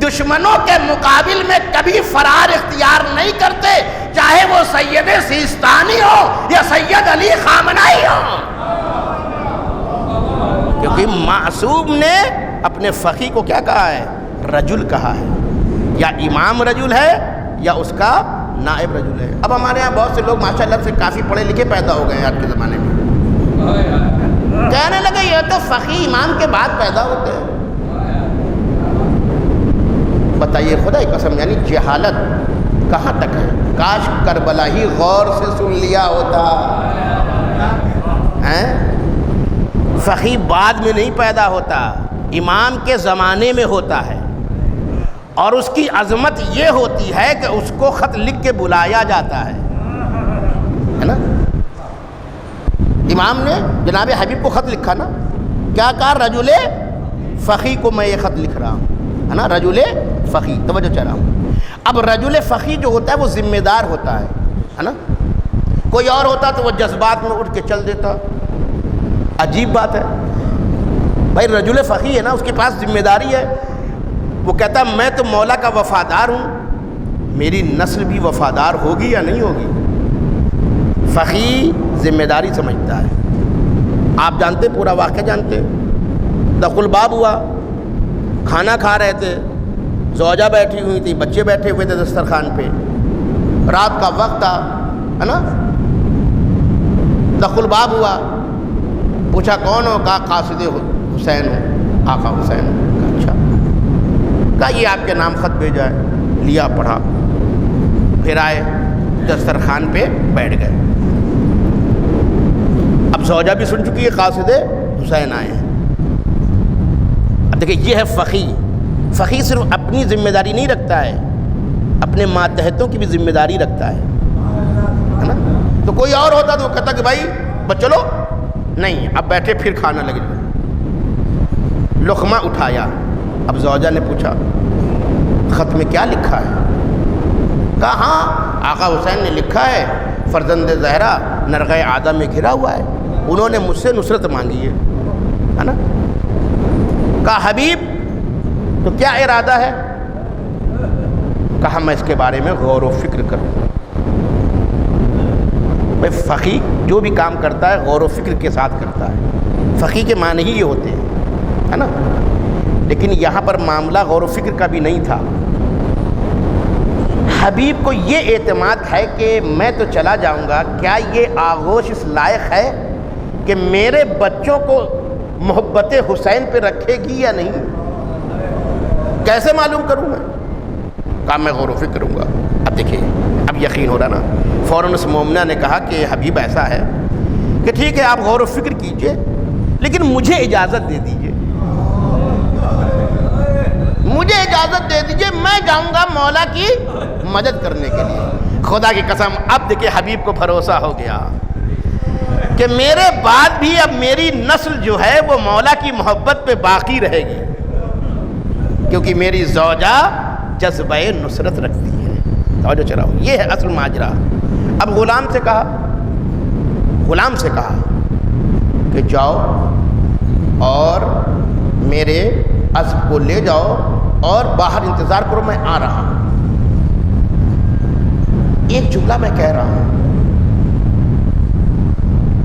[SPEAKER 1] دشمنوں کے مقابل میں کبھی فرار اختیار نہیں کرتے، چاہے وہ سید سیستانی ہو یا سید علی خامنائی ہو، کیونکہ معصوم نے اپنے فقی کو کیا کہا ہے؟ رجل کہا ہے. یا امام رجل ہے یا اس کا نائب رجل ہے. اب ہمارے ہاں بہت سے لوگ ماشاءاللہ سے کافی پڑھے لکھے پیدا ہو گئے ہیں آج کے زمانے میں، کہنے لگے یہ تو فقی امام کے بعد پیدا ہوتے ہیں. بتائیے خدا کی قسم، یعنی جہالت کہاں تک ہے؟ کاش کربلا ہی غور سے سن لیا ہوتا. فقی بعد میں نہیں پیدا ہوتا، امام کے زمانے میں ہوتا ہے، اور اس کی عظمت یہ ہوتی ہے کہ اس کو خط لکھ کے بلایا جاتا ہے نا. امام نے جناب حبیب کو خط لکھا نا، کیا کہا؟ رجل فقی کو میں یہ خط لکھ رہا ہوں، ہے نا. رجل فقی. توجہ چاہ رہا ہوں. اب رجل فقی جو ہوتا ہے وہ ذمہ دار ہوتا ہے نا. کوئی اور ہوتا تو وہ جذبات میں اٹھ کے چل دیتا. عجیب بات ہے بھائی، رجل فقی ہے نا، اس کے پاس ذمہ داری ہے. وہ کہتا میں تو مولا کا وفادار ہوں، میری نسل بھی وفادار ہوگی یا نہیں ہوگی. فقی ذمہ داری سمجھتا ہے. آپ جانتے، پورا واقعہ جانتے. دخل الباب ہوا، کھانا کھا رہے تھے، زوجہ بیٹھی ہوئی تھی، بچے بیٹھے ہوئے تھے دسترخوان پہ، رات کا وقت تھا، ہے نا. دخل الباب ہوا، پوچھا کون ہو؟ کہا قاصد حسین ہو، آقا حسین ہو. اچھا. کہا یہ آپ کے نام خط بھیجا ہے. لیا، پڑھا، پھر آئے دسترخوان پہ بیٹھ گئے. اب زوجہ بھی سن چکی ہے قاصد حسین آئے ہیں. اب دیکھیں یہ ہے فقی. فقی صرف اپنی ذمہ داری نہیں رکھتا ہے، اپنے ماتحتوں کی بھی ذمہ داری رکھتا ہے نا. تو کوئی اور ہوتا تو وہ کہتا کہ بھائی بس چلو، نہیں، اب بیٹھے پھر کھانا لگے. لقمہ اٹھایا. اب زوجہ نے پوچھا خط میں کیا لکھا ہے؟ کہا ہاں آقا حسین نے لکھا ہے فرزند زہرا نرغہ آدم میں گھرا ہوا ہے، انہوں نے مجھ سے نصرت مانگی ہے نا. کہا حبیب تو کیا ارادہ ہے؟ کہا میں اس کے بارے میں غور و فکر کروں. بھائی فقی جو بھی کام کرتا ہے غور و فکر کے ساتھ کرتا ہے. فقی کے معنی ہی یہ ہوتے ہیں، ہے نا. لیکن یہاں پر معاملہ غور و فکر کا بھی نہیں تھا. حبیب کو یہ اعتماد ہے کہ میں تو چلا جاؤں گا، کیا یہ آغوش اس لائق ہے کہ میرے بچوں کو محبت حسین پہ رکھے گی یا نہیں؟ کیسے معلوم کروں میں؟ کہا میں غور و فکر کروں گا. یقین ہو رہا نا؟ فوراً اس مومنہ نے کہا کہ حبیب ایسا ہے کہ ٹھیک ہے آپ غور و فکر کیجئے، لیکن مجھے اجازت دے دیجئے، مجھے اجازت دے دیجئے، میں جاؤں گا مولا کی مدد کرنے کے لیے۔ خدا کی قسم اب دیکھیں حبیب کو بھروسہ ہو گیا کہ میرے بعد بھی اب میری نسل جو ہے وہ مولا کی محبت پہ باقی رہے گی، کیونکہ میری زوجہ جذبہ نصرت رکھتی ہے۔ توجہ چلاؤ، یہ ہے اصل ماجرا۔ اب غلام سے کہا کہ جاؤ اور میرے اسب کو لے جاؤ اور باہر انتظار کرو، میں آ رہا ہوں۔ ایک جملہ میں کہہ رہا ہوں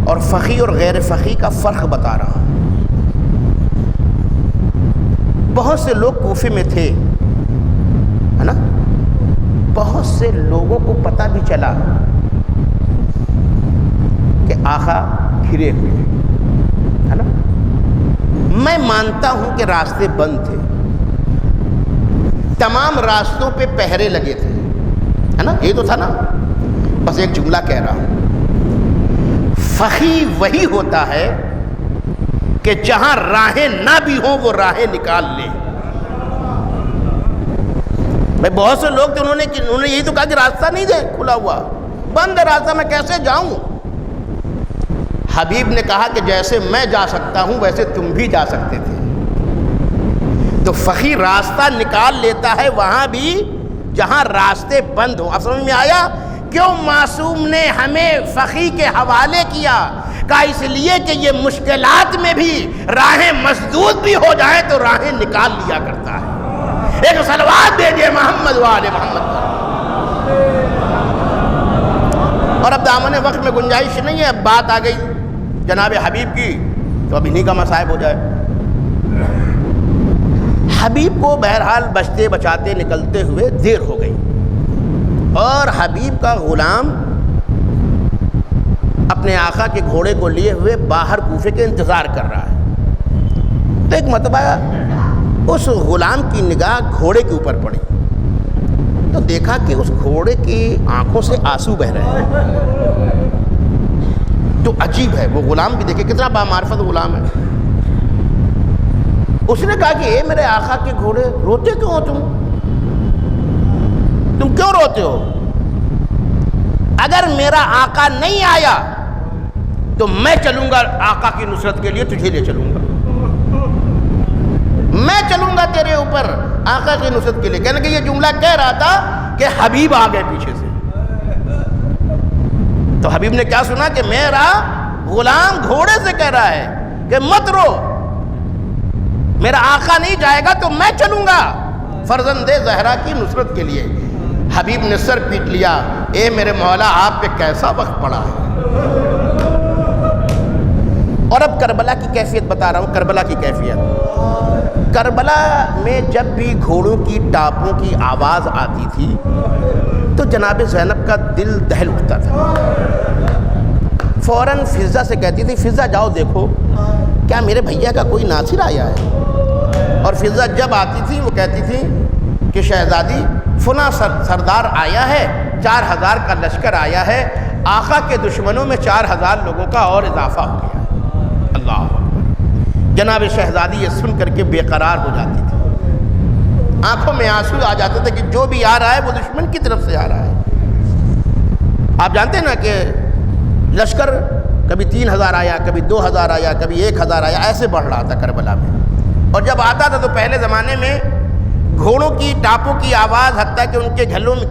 [SPEAKER 1] اور فقیہ اور غیر فقیہ کا فرق بتا رہا ہوں۔ بہت سے لوگ کوفے میں تھے، ہے نا؟ بہت سے لوگوں کو پتہ بھی چلا کہ آقا گھرے ہوئے ہیں، ہے نا؟ میں مانتا ہوں کہ راستے بند تھے، تمام راستوں پہ پہرے لگے تھے، ہے نا؟ یہ تو تھا نا؟ بس ایک جملہ کہہ رہا ہوں، فقیہ وہی ہوتا ہے کہ جہاں راہیں نہ بھی ہوں وہ راہیں نکال لیں۔ بھائی بہت سے لوگ تھے، انہوں نے یہی تو کہا کہ راستہ نہیں دے کھلا ہوا، بند ہے راستہ، میں کیسے جاؤں؟ حبیب نے کہا کہ جیسے میں جا سکتا ہوں ویسے تم بھی جا سکتے تھے۔ تو فقیہ راستہ نکال لیتا ہے وہاں بھی جہاں راستے بند ہوں۔ اب سمجھ میں آیا کیوں معصوم نے ہمیں فقیہ کے حوالے کیا؟ کہا اس لیے کہ یہ مشکلات میں بھی راہیں مسدود بھی ہو جائیں تو راہیں نکال لیا کرتا ہے۔ ایک صلوات دیجئے محمد وآل محمد۔ اور اب دامن وقت میں گنجائش نہیں ہے، اب بات آ گئی جناب حبیب کی، تو اب انہی کا مصائب ہو جائے۔ حبیب کو بہرحال بچتے بچاتے نکلتے ہوئے دیر ہو گئی، اور حبیب کا غلام اپنے آقا کے گھوڑے کو لیے ہوئے باہر کوفے کے انتظار کر رہا ہے۔ تو ایک مرتبہ اس غلام کی نگاہ گھوڑے کے اوپر پڑی تو دیکھا کہ اس گھوڑے کی آنکھوں سے آنسو بہ رہے ہیں۔ تو عجیب ہے، وہ غلام بھی دیکھے کتنا بامعرفت غلام ہے۔ اس نے کہا کہ اے میرے آقا کے گھوڑے، روتے کیوں ہو تم کیوں روتے ہو؟ اگر میرا آقا نہیں آیا تو میں چلوں گا آقا کی نصرت کے لیے، تجھے لے چلوں گا، میں چلوں گا تیرے اوپر آقا کی نصرت کے لیے۔ کہنے کہ یہ جملہ کہہ رہا تھا کہ حبیب آ گئے پیچھے سے۔ تو حبیب نے کیا سنا کہ میرا غلام گھوڑے سے کہہ رہا ہے کہ مت رو، میرا آقا نہیں جائے گا تو میں چلوں گا فرزند زہرا کی نصرت کے لیے۔ حبیب نے سر پیٹ لیا، اے میرے مولا آپ پہ کیسا وقت پڑا ہے۔ اور اب کربلا کی کیفیت بتا رہا ہوں، کربلا کی کیفیت۔ کربلا میں جب بھی گھوڑوں کی ٹاپوں کی آواز آتی تھی تو جناب زینب کا دل دہل اٹھتا تھا۔ فوراً فضہ سے کہتی تھی فضہ جاؤ دیکھو کیا میرے بھیا کا کوئی ناصر آیا ہے۔ اور فضہ جب آتی تھی وہ کہتی تھی کہ شہزادی فلاں سردار آیا ہے، 4000 کا لشکر آیا ہے، آقا کے دشمنوں میں 4000 لوگوں کا اور اضافہ ہو گیا ہے۔ اللہ اکبر۔ جناب شہزادی یہ سن کر کے بے قرار ہو جاتی تھی، آنکھوں میں آنسو آ جاتے تھے کہ جو بھی آ رہا ہے وہ دشمن کی طرف سے آ رہا ہے۔ آپ جانتے ہیں نا کہ لشکر کبھی 3000 آیا، کبھی 2000 آیا، کبھی 1000 آیا، ایسے بڑھ رہا تھا کربلا میں۔ اور جب آتا تھا تو پہلے زمانے میں گھوڑوں کی ٹاپوں کی آواز، حتیٰ کہ ان کے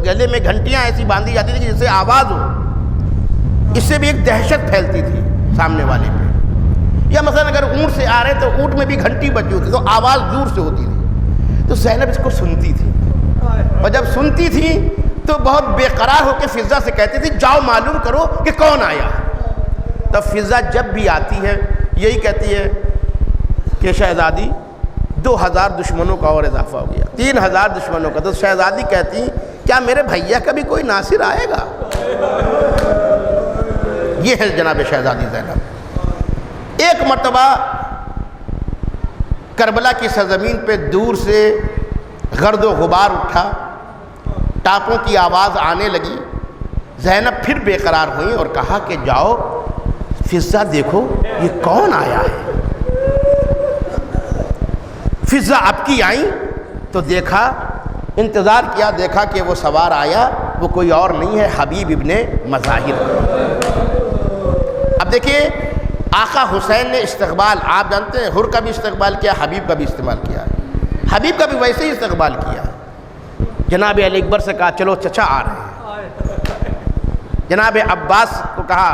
[SPEAKER 1] گلے میں گھنٹیاں ایسی باندھی جاتی تھی جس سے آواز ہو، اس سے بھی ایک دہشت پھیلتی تھی سامنے والے پہ۔ یا مثلا اگر اونٹ سے آ رہے تو اونٹ میں بھی گھنٹی بجی ہوتی تو آواز دور سے ہوتی تھی، تو زینب اس کو سنتی تھی، اور جب سنتی تھی تو بہت بے قرار ہو کے فضہ سے کہتی تھی جاؤ معلوم کرو کہ کون آیا۔ تب فضہ جب بھی آتی ہے یہی کہتی ہے کہ شہزادی 2000 دشمنوں کا اور اضافہ ہو گیا، 3000 دشمنوں کا۔ تو شہزادی کہتی کیا میرے بھیا کا بھی کوئی ناصر آئے گا؟ یہ ہے جناب شہزادی زینب۔ ایک مرتبہ کربلا کی سرزمین پہ دور سے گرد و غبار اٹھا، ٹاپوں کی آواز آنے لگی، زینب پھر بے قرار ہوئیں اور کہا کہ جاؤ فضہ دیکھو یہ کون آیا ہے۔ فضہ اب کی آئیں تو دیکھا، انتظار کیا، دیکھا کہ وہ سوار آیا، وہ کوئی اور نہیں ہے، حبیب ابن مظاہر۔ اب دیکھیے آقا حسین نے استقبال، آپ جانتے ہیں حر کا بھی استقبال کیا، حبیب کا بھی استعمال کیا، حبیب کا بھی ویسے ہی استقبال کیا۔ جناب علی اکبر سے کہا چلو چچا آ رہے ہیں۔ جناب عباس کو کہا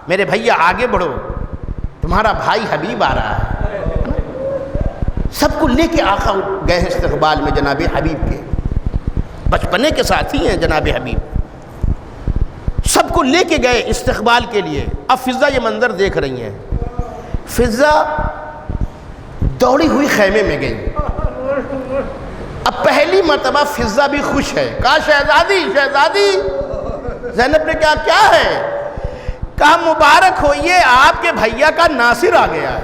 [SPEAKER 1] میرے بھیا آگے بڑھو، تمہارا بھائی حبیب آ رہا ہے۔ سب کو لے کے آقا گئے ہیں استقبال میں جناب حبیب کے، بچپنے کے ساتھی ہیں جناب حبیب، سب کو لے کے گئے استقبال کے لیے۔ اب فضہ یہ منظر دیکھ رہی ہیں، فضہ دوڑی ہوئی خیمے میں گئی۔ اب پہلی مرتبہ فضہ بھی خوش ہے، کہا شہزادی شہزادی۔ زینب نے کہا کیا ہے؟ کہا مبارک ہو یہ آپ کے بھیا کا ناصر آ گیا ہے۔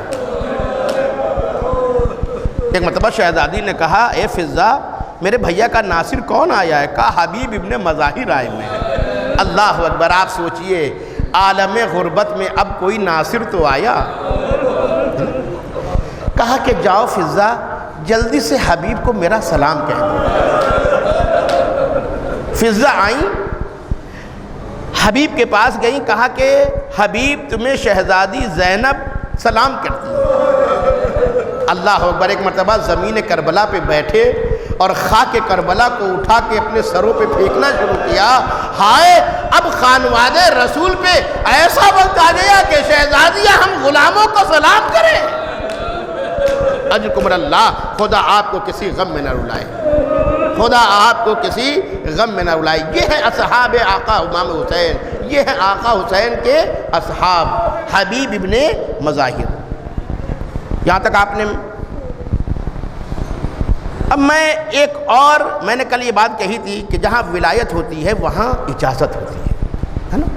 [SPEAKER 1] ایک مرتبہ شہزادی نے کہا اے فضہ میرے بھیا کا ناصر کون آیا ہے؟ کہا حبیب ابن مظاہر آئے ہوئے ہیں۔ اللہ اکبر، آپ سوچئے عالم غربت میں اب کوئی ناصر تو آیا۔ کہا کہ جاؤ فضہ جلدی سے حبیب کو میرا سلام کہہ دو۔ فضہ آئیں، حبیب کے پاس گئیں، کہا کہ حبیب تمہیں شہزادی زینب سلام کرتی ہے۔ اللہ اکبر، ایک مرتبہ زمین کربلا پہ بیٹھے اور خاک کربلا کو اٹھا کے اپنے سروں پہ پھینکنا شروع کیا۔ ہائے اب خانواد رسول پہ ایسا وقت آ گیا کہ شہزادیاں ہم غلاموں کو سلام کریں۔ اجرکم اللہ، خدا آپ کو کسی غم میں نہ رلائے، خدا آپ کو کسی غم میں نہ رلائے۔ یہ ہے اصحاب آقا امام حسین، یہ ہے آقا حسین کے اصحاب، حبیب ابن مظاہر۔ یہاں تک آپ نے، اب میں نے کل یہ بات کہی تھی کہ جہاں ولایت ہوتی ہے وہاں اجازت ہوتی ہے نا۔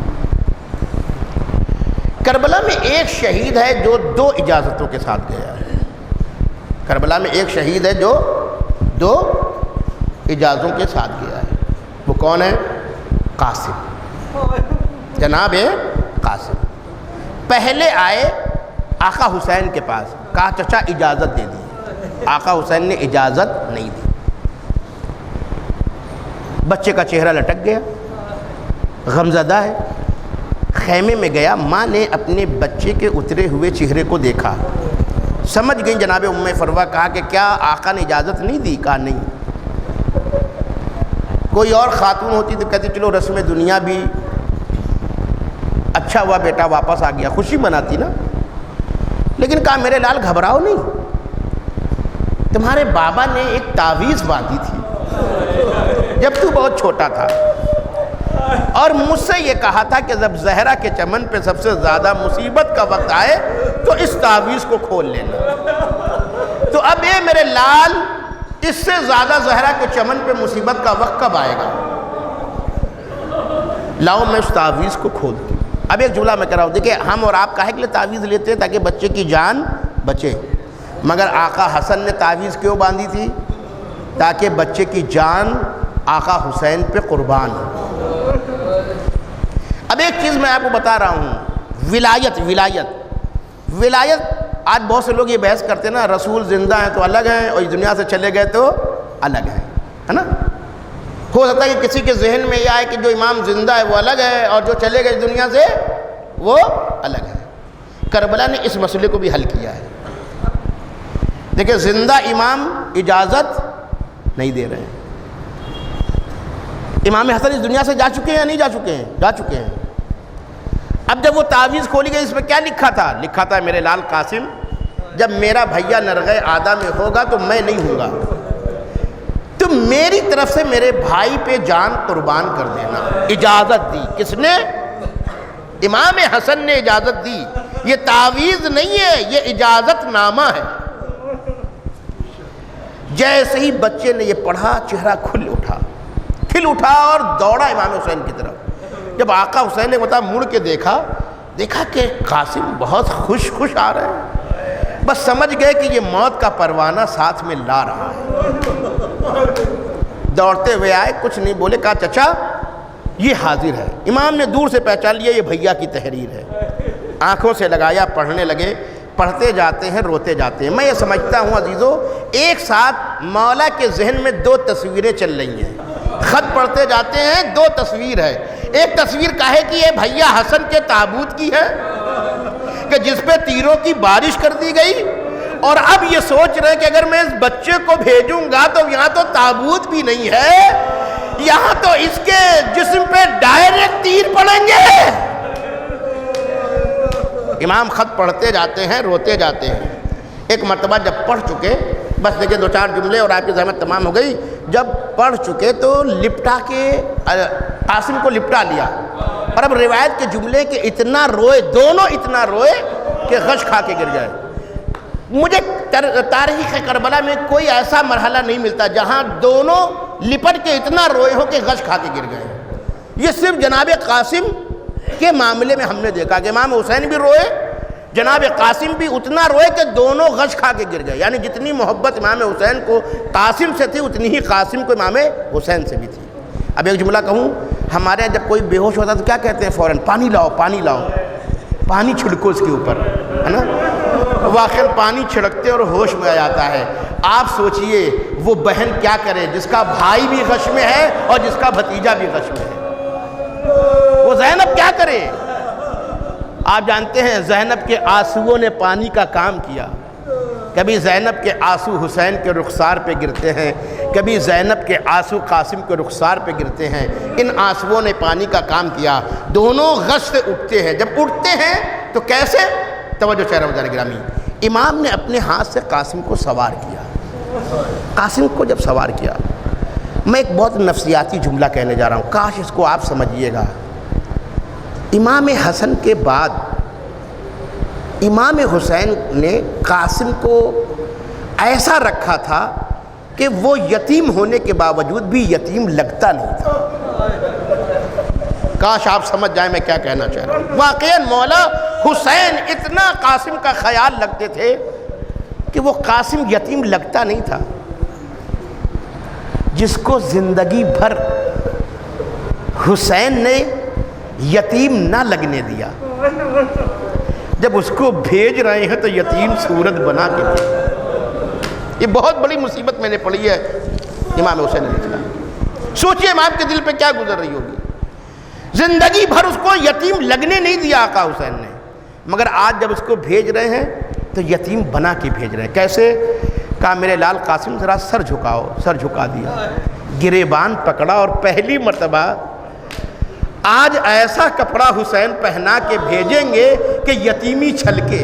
[SPEAKER 1] کربلا میں ایک شہید ہے جو 2 اجازتوں کے ساتھ گیا ہے۔ کربلا میں ایک شہید ہے جو 2 اجازتوں کے ساتھ گیا ہے، وہ کون ہے؟ قاسم، جناب قاسم۔ پہلے آئے آقا حسین کے پاس، کہا چچا اجازت دے دی، آقا حسین نے اجازت نہیں دی۔ بچے کا چہرہ لٹک گیا، غمزدہ ہے، خیمے میں گیا، ماں نے اپنے بچے کے اترے ہوئے چہرے کو دیکھا، سمجھ گئی جناب ام فروہ، کہا کہ کیا آقا نے اجازت نہیں دی؟ کہا نہیں۔ کوئی اور خاتون ہوتی تو کہتی چلو رسم دنیا بھی اچھا ہوا بیٹا واپس آ گیا، خوشی مناتی نا، لیکن کہا میرے لال گھبراؤ نہیں، تمہارے بابا نے ایک تعویذ باندھی تھی جب تو بہت چھوٹا تھا، اور مجھ سے یہ کہا تھا کہ جب زہرا کے چمن پہ سب سے زیادہ مصیبت کا وقت آئے تو اس تعویذ کو کھول لینا۔ تو اب یہ میرے لال اس سے زیادہ زہرا کے چمن پہ مصیبت کا وقت کب آئے گا؟ لاؤ میں اس تعویذ کو کھول دوں۔ اب ایک جملہ میں کہہ رہا ہوں، دیکھیں ہم اور آپ کاہے کے لیے تعویذ لیتے ہیں؟ تاکہ بچے کی جان بچے، مگر آقا حسن نے تعویذ کیوں باندھی تھی؟ تاکہ بچے کی جان آقا حسین پہ قربان ہو۔ اب ایک چیز میں آپ کو بتا رہا ہوں، ولایت آج بہت سے لوگ یہ بحث کرتے ہیں نا، رسول زندہ ہیں تو الگ ہیں اور اس دنیا سے چلے گئے تو الگ ہیں، ہے نا۔ ہو سکتا ہے کہ کسی کے ذہن میں یہ آئے کہ جو امام زندہ ہے وہ الگ ہے اور جو چلے گئے اس دنیا سے وہ الگ ہے۔ کربلا نے اس مسئلے کو بھی حل کیا ہے۔ دیکھیں زندہ امام اجازت نہیں دے رہے ہیں۔ امام حسن اس دنیا سے جا چکے ہیں یا نہیں جا چکے ہیں؟ جا چکے ہیں۔ اب جب وہ تعویذ کھولی گئی اس میں کیا لکھا تھا؟ لکھا تھا میرے لال قاسم جب میرا بھیا نرغہ آدھا میں ہوگا تو میں نہیں ہوں گا، تو میری طرف سے میرے بھائی پہ جان قربان کر دینا۔ اجازت دی کس نے؟ امام حسن نے اجازت دی۔ یہ تعویذ نہیں ہے، یہ اجازت نامہ ہے۔ جیسے ہی بچے نے یہ پڑھا چہرہ کھل اٹھا اور دوڑا امام حسین کی طرف۔ جب آقا حسین نے مڑ کے دیکھا کہ قاسم بہت خوش آ رہے ہیں، بس سمجھ گئے کہ یہ موت کا پروانہ ساتھ میں لا رہا ہے۔ دوڑتے ہوئے آئے، کچھ نہیں بولے، کہا چچا یہ حاضر ہے۔ امام نے دور سے پہچان لیا یہ بھیا کی تحریر ہے، آنکھوں سے لگایا، پڑھنے لگے، پڑھتے جاتے ہیں، روتے جاتے ہیں۔ میں یہ سمجھتا ہوں عزیزو، ایک ساتھ مولا کے ذہن میں دو تصویریں چل رہی ہیں، خط پڑھتے جاتے ہیں، دو تصویر ہے۔ ایک تصویر کہے کہ یہ بھیا حسن کے تابوت کی ہے کہ جس پہ تیروں کی بارش کر دی گئی، اور اب یہ سوچ رہے ہیں کہ اگر میں اس بچے کو بھیجوں گا تو یہاں تو تابوت بھی نہیں ہے، یہاں تو اس کے جسم پہ ڈائریکٹ تیر پڑیں گے۔ امام خط پڑھتے جاتے ہیں، روتے جاتے ہیں۔ ایک مرتبہ جب پڑھ چکے، بس دیکھیں دو چار جملے اور آپ کی زحمت تمام ہو گئی، جب پڑھ چکے تو لپٹا کے قاسم کو لپٹا لیا، اور اب روایت کے جملے کے اتنا روئے، دونوں اتنا روئے کہ غش کھا کے گر گئے۔ مجھے تاریخ کربلا میں کوئی ایسا مرحلہ نہیں ملتا جہاں دونوں لپٹ کے اتنا روئے ہو کہ غش کھا کے گر گئے۔ یہ صرف جناب قاسم کے معاملے میں ہم نے دیکھا کہ امام حسین بھی روئے، جناب قاسم بھی اتنا روئے کہ دونوں غش کھا کے گر گئے، یعنی جتنی محبت امام حسین کو قاسم سے تھی اتنی ہی قاسم کو امام حسین سے بھی تھی۔ اب ایک جملہ کہوں، ہمارے یہاں جب کوئی بے ہوش ہوتا تو کیا کہتے ہیں فوراً؟ پانی لاؤ، پانی لاؤ، پانی چھڑکو اس کے اوپر، ہے نا؟ واقعی پانی چھڑکتے اور ہوش میں آ جاتا ہے۔ آپ سوچئے وہ بہن کیا کرے جس کا بھائی بھی غش میں ہے اور جس کا بھتیجا بھی غش میں ہے، وہ زینب کیا کرے؟ آپ جانتے ہیں زینب کے آنسوؤں نے پانی کا کام کیا۔ کبھی زینب کے آنسو حسین کے رخسار پہ گرتے ہیں، کبھی زینب کے آنسو قاسم کے رخسار پہ گرتے ہیں۔ ان آنسوؤں نے پانی کا کام کیا۔ دونوں غش سے اٹھتے ہیں، جب اٹھتے ہیں تو کیسے؟ توجہ چہرہ مدار گرامی، امام نے اپنے ہاتھ سے قاسم کو سوار کیا۔ قاسم کو جب سوار کیا، میں ایک بہت نفسیاتی جملہ کہنے جا رہا ہوں، کاش اس کو آپ سمجھیے گا۔ امام حسن کے بعد امام حسین نے قاسم کو ایسا رکھا تھا کہ وہ یتیم ہونے کے باوجود بھی یتیم لگتا نہیں تھا۔ کاش آپ سمجھ جائیں میں کیا کہنا چاہ رہا ہوں۔ واقعاً مولا حسین اتنا قاسم کا خیال رکھتے تھے کہ وہ قاسم یتیم لگتا نہیں تھا۔ جس کو زندگی بھر حسین نے یتیم نہ لگنے دیا، جب اس کو بھیج رہے ہیں تو یتیم صورت بنا کے بھیج۔ یہ بہت بڑی مصیبت میں نے پڑھی ہے امام حسین علیہ السلام۔ سوچئے امام کے دل پہ کیا گزر رہی ہوگی۔ زندگی بھر اس کو یتیم لگنے نہیں دیا آقا حسین نے، مگر آج جب اس کو بھیج رہے ہیں تو یتیم بنا کے بھیج رہے ہیں۔ کیسے؟ کہا میرے لال قاسم ذرا سر جھکاؤ، سر جھکا دیا، گریبان پکڑا، اور پہلی مرتبہ آج ایسا کپڑا حسین پہنا کے بھیجیں گے کہ یتیمی چھلکے۔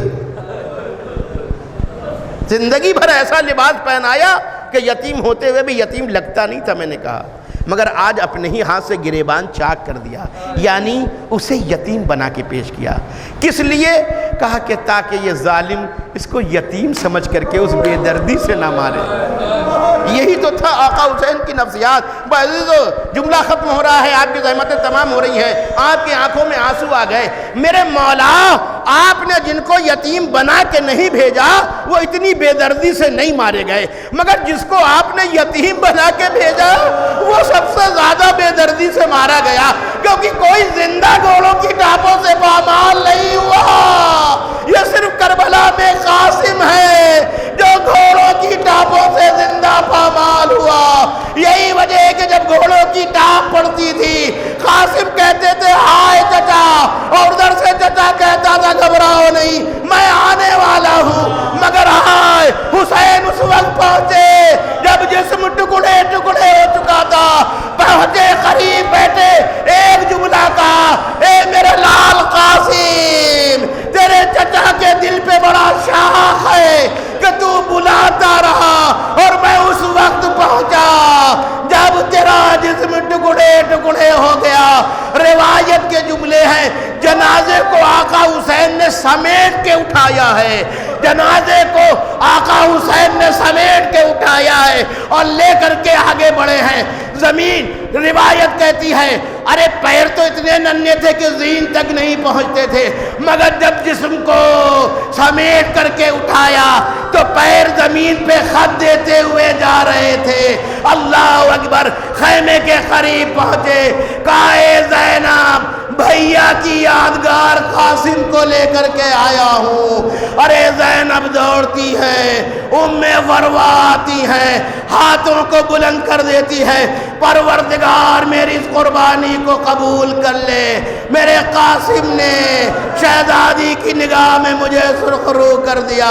[SPEAKER 1] زندگی بھر ایسا لباس پہنایا کہ یتیم ہوتے ہوئے بھی یتیم لگتا نہیں تھا، میں نے کہا، مگر آج اپنے ہی ہاتھ سے گریبان چاک کر دیا، یعنی اسے یتیم بنا کے پیش کیا۔ کس لیے؟ کہا کہ تاکہ یہ ظالم اس کو یتیم سمجھ کر کے اس بے دردی سے نہ مارے۔ یہی تو تھا آقا حسین کی نفسیات۔ بعزیزو جملہ ختم ہو رہا ہے، آپ کی زحمتیں تمام ہو رہی ہیں، آپ کی آنکھوں میں آنسو آ گئے۔ میرے مولا، آپ نے جن کو یتیم بنا کے نہیں بھیجا وہ اتنی بے دردی سے نہیں مارے گئے، مگر جس کو آپ نے یتیم بنا کے بھیجا وہ سب سے زیادہ بے دردی سے مارا گیا، کیونکہ کوئی زندہ گھوڑوں کی ٹاپوں سے پامال نہیں ہوا۔ یہ صرف کربلا میں قاسم ہے جو گھوڑوں کی ٹاپوں سے زندہ پامال ہوا۔ یہی وجہ ہے کہ جب گھوڑوں کی ٹاپ پڑتی تھی قاسم کہتے تھے ہائے چچا، اور ادھر سے چچا کہتا تھا گھبراؤ نہیں میں آنے والا ہوں، مگر ہائے حسین اس وقت پہنچے جب جسم ٹکڑے ٹکڑے ہو چکا تھا۔ پہنچے قریب بیٹھے، ایک جملہ کہا، اے میرے لال قاسم، تیرے چچا کے دل پہ بڑا شاخ ہے کہ تو بلاتا رہا، اور میں اس وقت پہنچا جب تیرا جسم ٹکڑے ٹکڑے ہو گیا۔ روایت کے جملے ہیں، جنازے کو آقا حسین نے سمیٹ کے اٹھایا ہے، جنازے کو آقا حسین نے سمیٹ کے اٹھایا ہے اور لے کر کے آگے بڑھے ہیں۔ زمین روایت کہتی ہے ارے پیر تو اتنے ننھے تھے کہ زین تک نہیں پہنچتے تھے، مگر جب جسم کو سمیٹ کر کے اٹھایا تو پیر زمین پہ خط دیتے ہوئے جا رہے تھے۔ اللہ اکبر، خیمے کے قریب پہنچے، کہا اے کی یادگار قاسم کو لے کر کے آیا ہوں۔ ارے زینب دوڑتی ہے، ام وروا آتی ہے، ہاتھوں کو بلند کر دیتی ہے، پروردگار میری اس قربانی کو قبول کر لے۔ میرے قاسم نے شہزادی کی نگاہ میں مجھے سرخرو کر دیا۔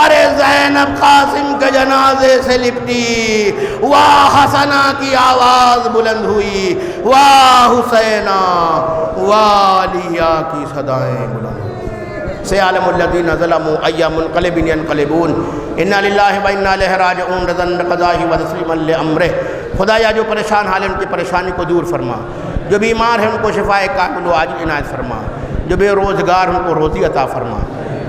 [SPEAKER 1] ارے زینب قاسم کے جنازے سے لپٹی، واہ حسنہ کی آواز بلند ہوئی، واہ حسینہ، واہ علیہ کی صدائیں بلند ہوئی۔ سیعلم الذین ظلموا ای منقلب ینقلبون، انا للہ و انا الیہ راجعون، رضا بقضائہ و تسلیما لامرہ۔ خدایا جو پریشان حال ان کی پریشانی کو دور فرما، جو بیمار ہیں ان کو شفائے کامل و عاجل عنایت فرما، جو بے روزگار ان کو روزی عطا فرما،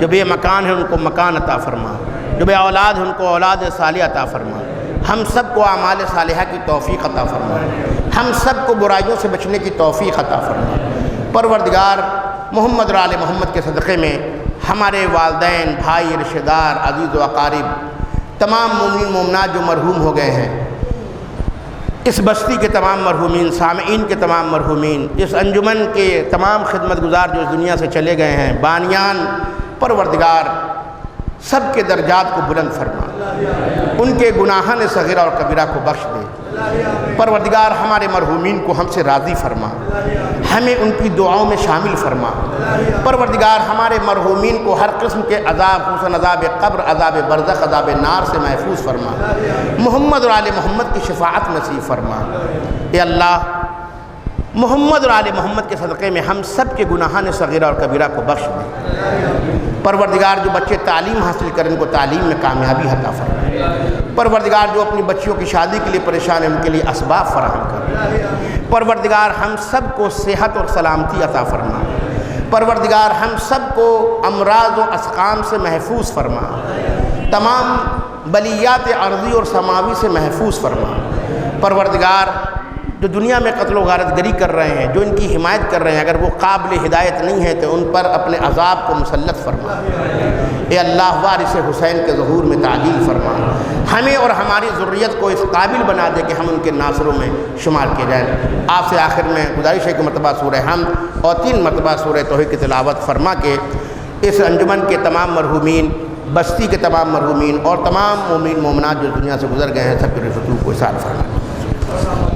[SPEAKER 1] جو بے مکان ہے ان کو مکان عطا فرما، جو بے اولاد ہے ان کو اولاد صالحہ عطا فرما۔ ہم سب کو اعمال صالحہ کی توفیق عطا فرما، ہم سب کو برائیوں سے بچنے کی توفیق عطا فرما۔ پروردگار محمد اور آل محمد کے صدقے میں ہمارے والدین، بھائی، رشتہ دار، عزیز و اقارب، تمام مومنین مومنات جو مرحوم ہو گئے ہیں، اس بستی کے تمام مرحومین، سامعین کے تمام مرحومین، اس انجمن کے تمام خدمت گزار جو اس دنیا سے چلے گئے ہیں، بانیان، پروردگار سب کے درجات کو بلند فرما، ان کے گناہان صغیرہ اور کبیرہ کو بخش دے۔ پروردگار ہمارے مرحومین کو ہم سے راضی فرما، ہمیں ان کی دعاؤں میں شامل فرما۔ پروردگار ہمارے مرحومین کو ہر قسم کے عذاب، خصوصاً عذاب قبر، عذاب برزخ، عذاب نار سے محفوظ فرما۔ محمد اور آل محمد کی شفاعت نصیب فرما۔ اے اللہ، محمد اور آل محمد کے صدقے میں ہم سب کے گناہان صغیرہ اور کبیرہ کو بخش دے۔ پروردگار جو بچے تعلیم حاصل کریں ان کو تعلیم میں کامیابی عطا فرما۔ پروردگار جو اپنی بچیوں کی شادی کے لیے پریشان ہیں ان کے لیے اسباب فراہم کر۔ پروردگار ہم سب کو صحت اور سلامتی عطا فرما۔ پروردگار ہم سب کو امراض و اسقام سے محفوظ فرما، تمام بلیات ارضی اور سماوی سے محفوظ فرما۔ پروردگار جو دنیا میں قتل و غارت گری کر رہے ہیں، جو ان کی حمایت کر رہے ہیں، اگر وہ قابل ہدایت نہیں ہے تو ان پر اپنے عذاب کو مسلط فرما۔ اے اللہ، وارث حسین کے ظہور میں تعجیل فرما، ہمیں اور ہماری ذریت کو اس قابل بنا دے کہ ہم ان کے ناصروں میں شمار کیے جائیں۔ آپ سے آخر میں گزارش ہے کہ مرتبہ سورہ حمد اور 3 مرتبہ سورہ توحید کی تلاوت فرما کے اس انجمن کے تمام مرحومین، بستی کے تمام مرحومین اور تمام مومن مومنات جو دنیا سے گزر گئے ہیں سب کے رسول کو احسان فرما۔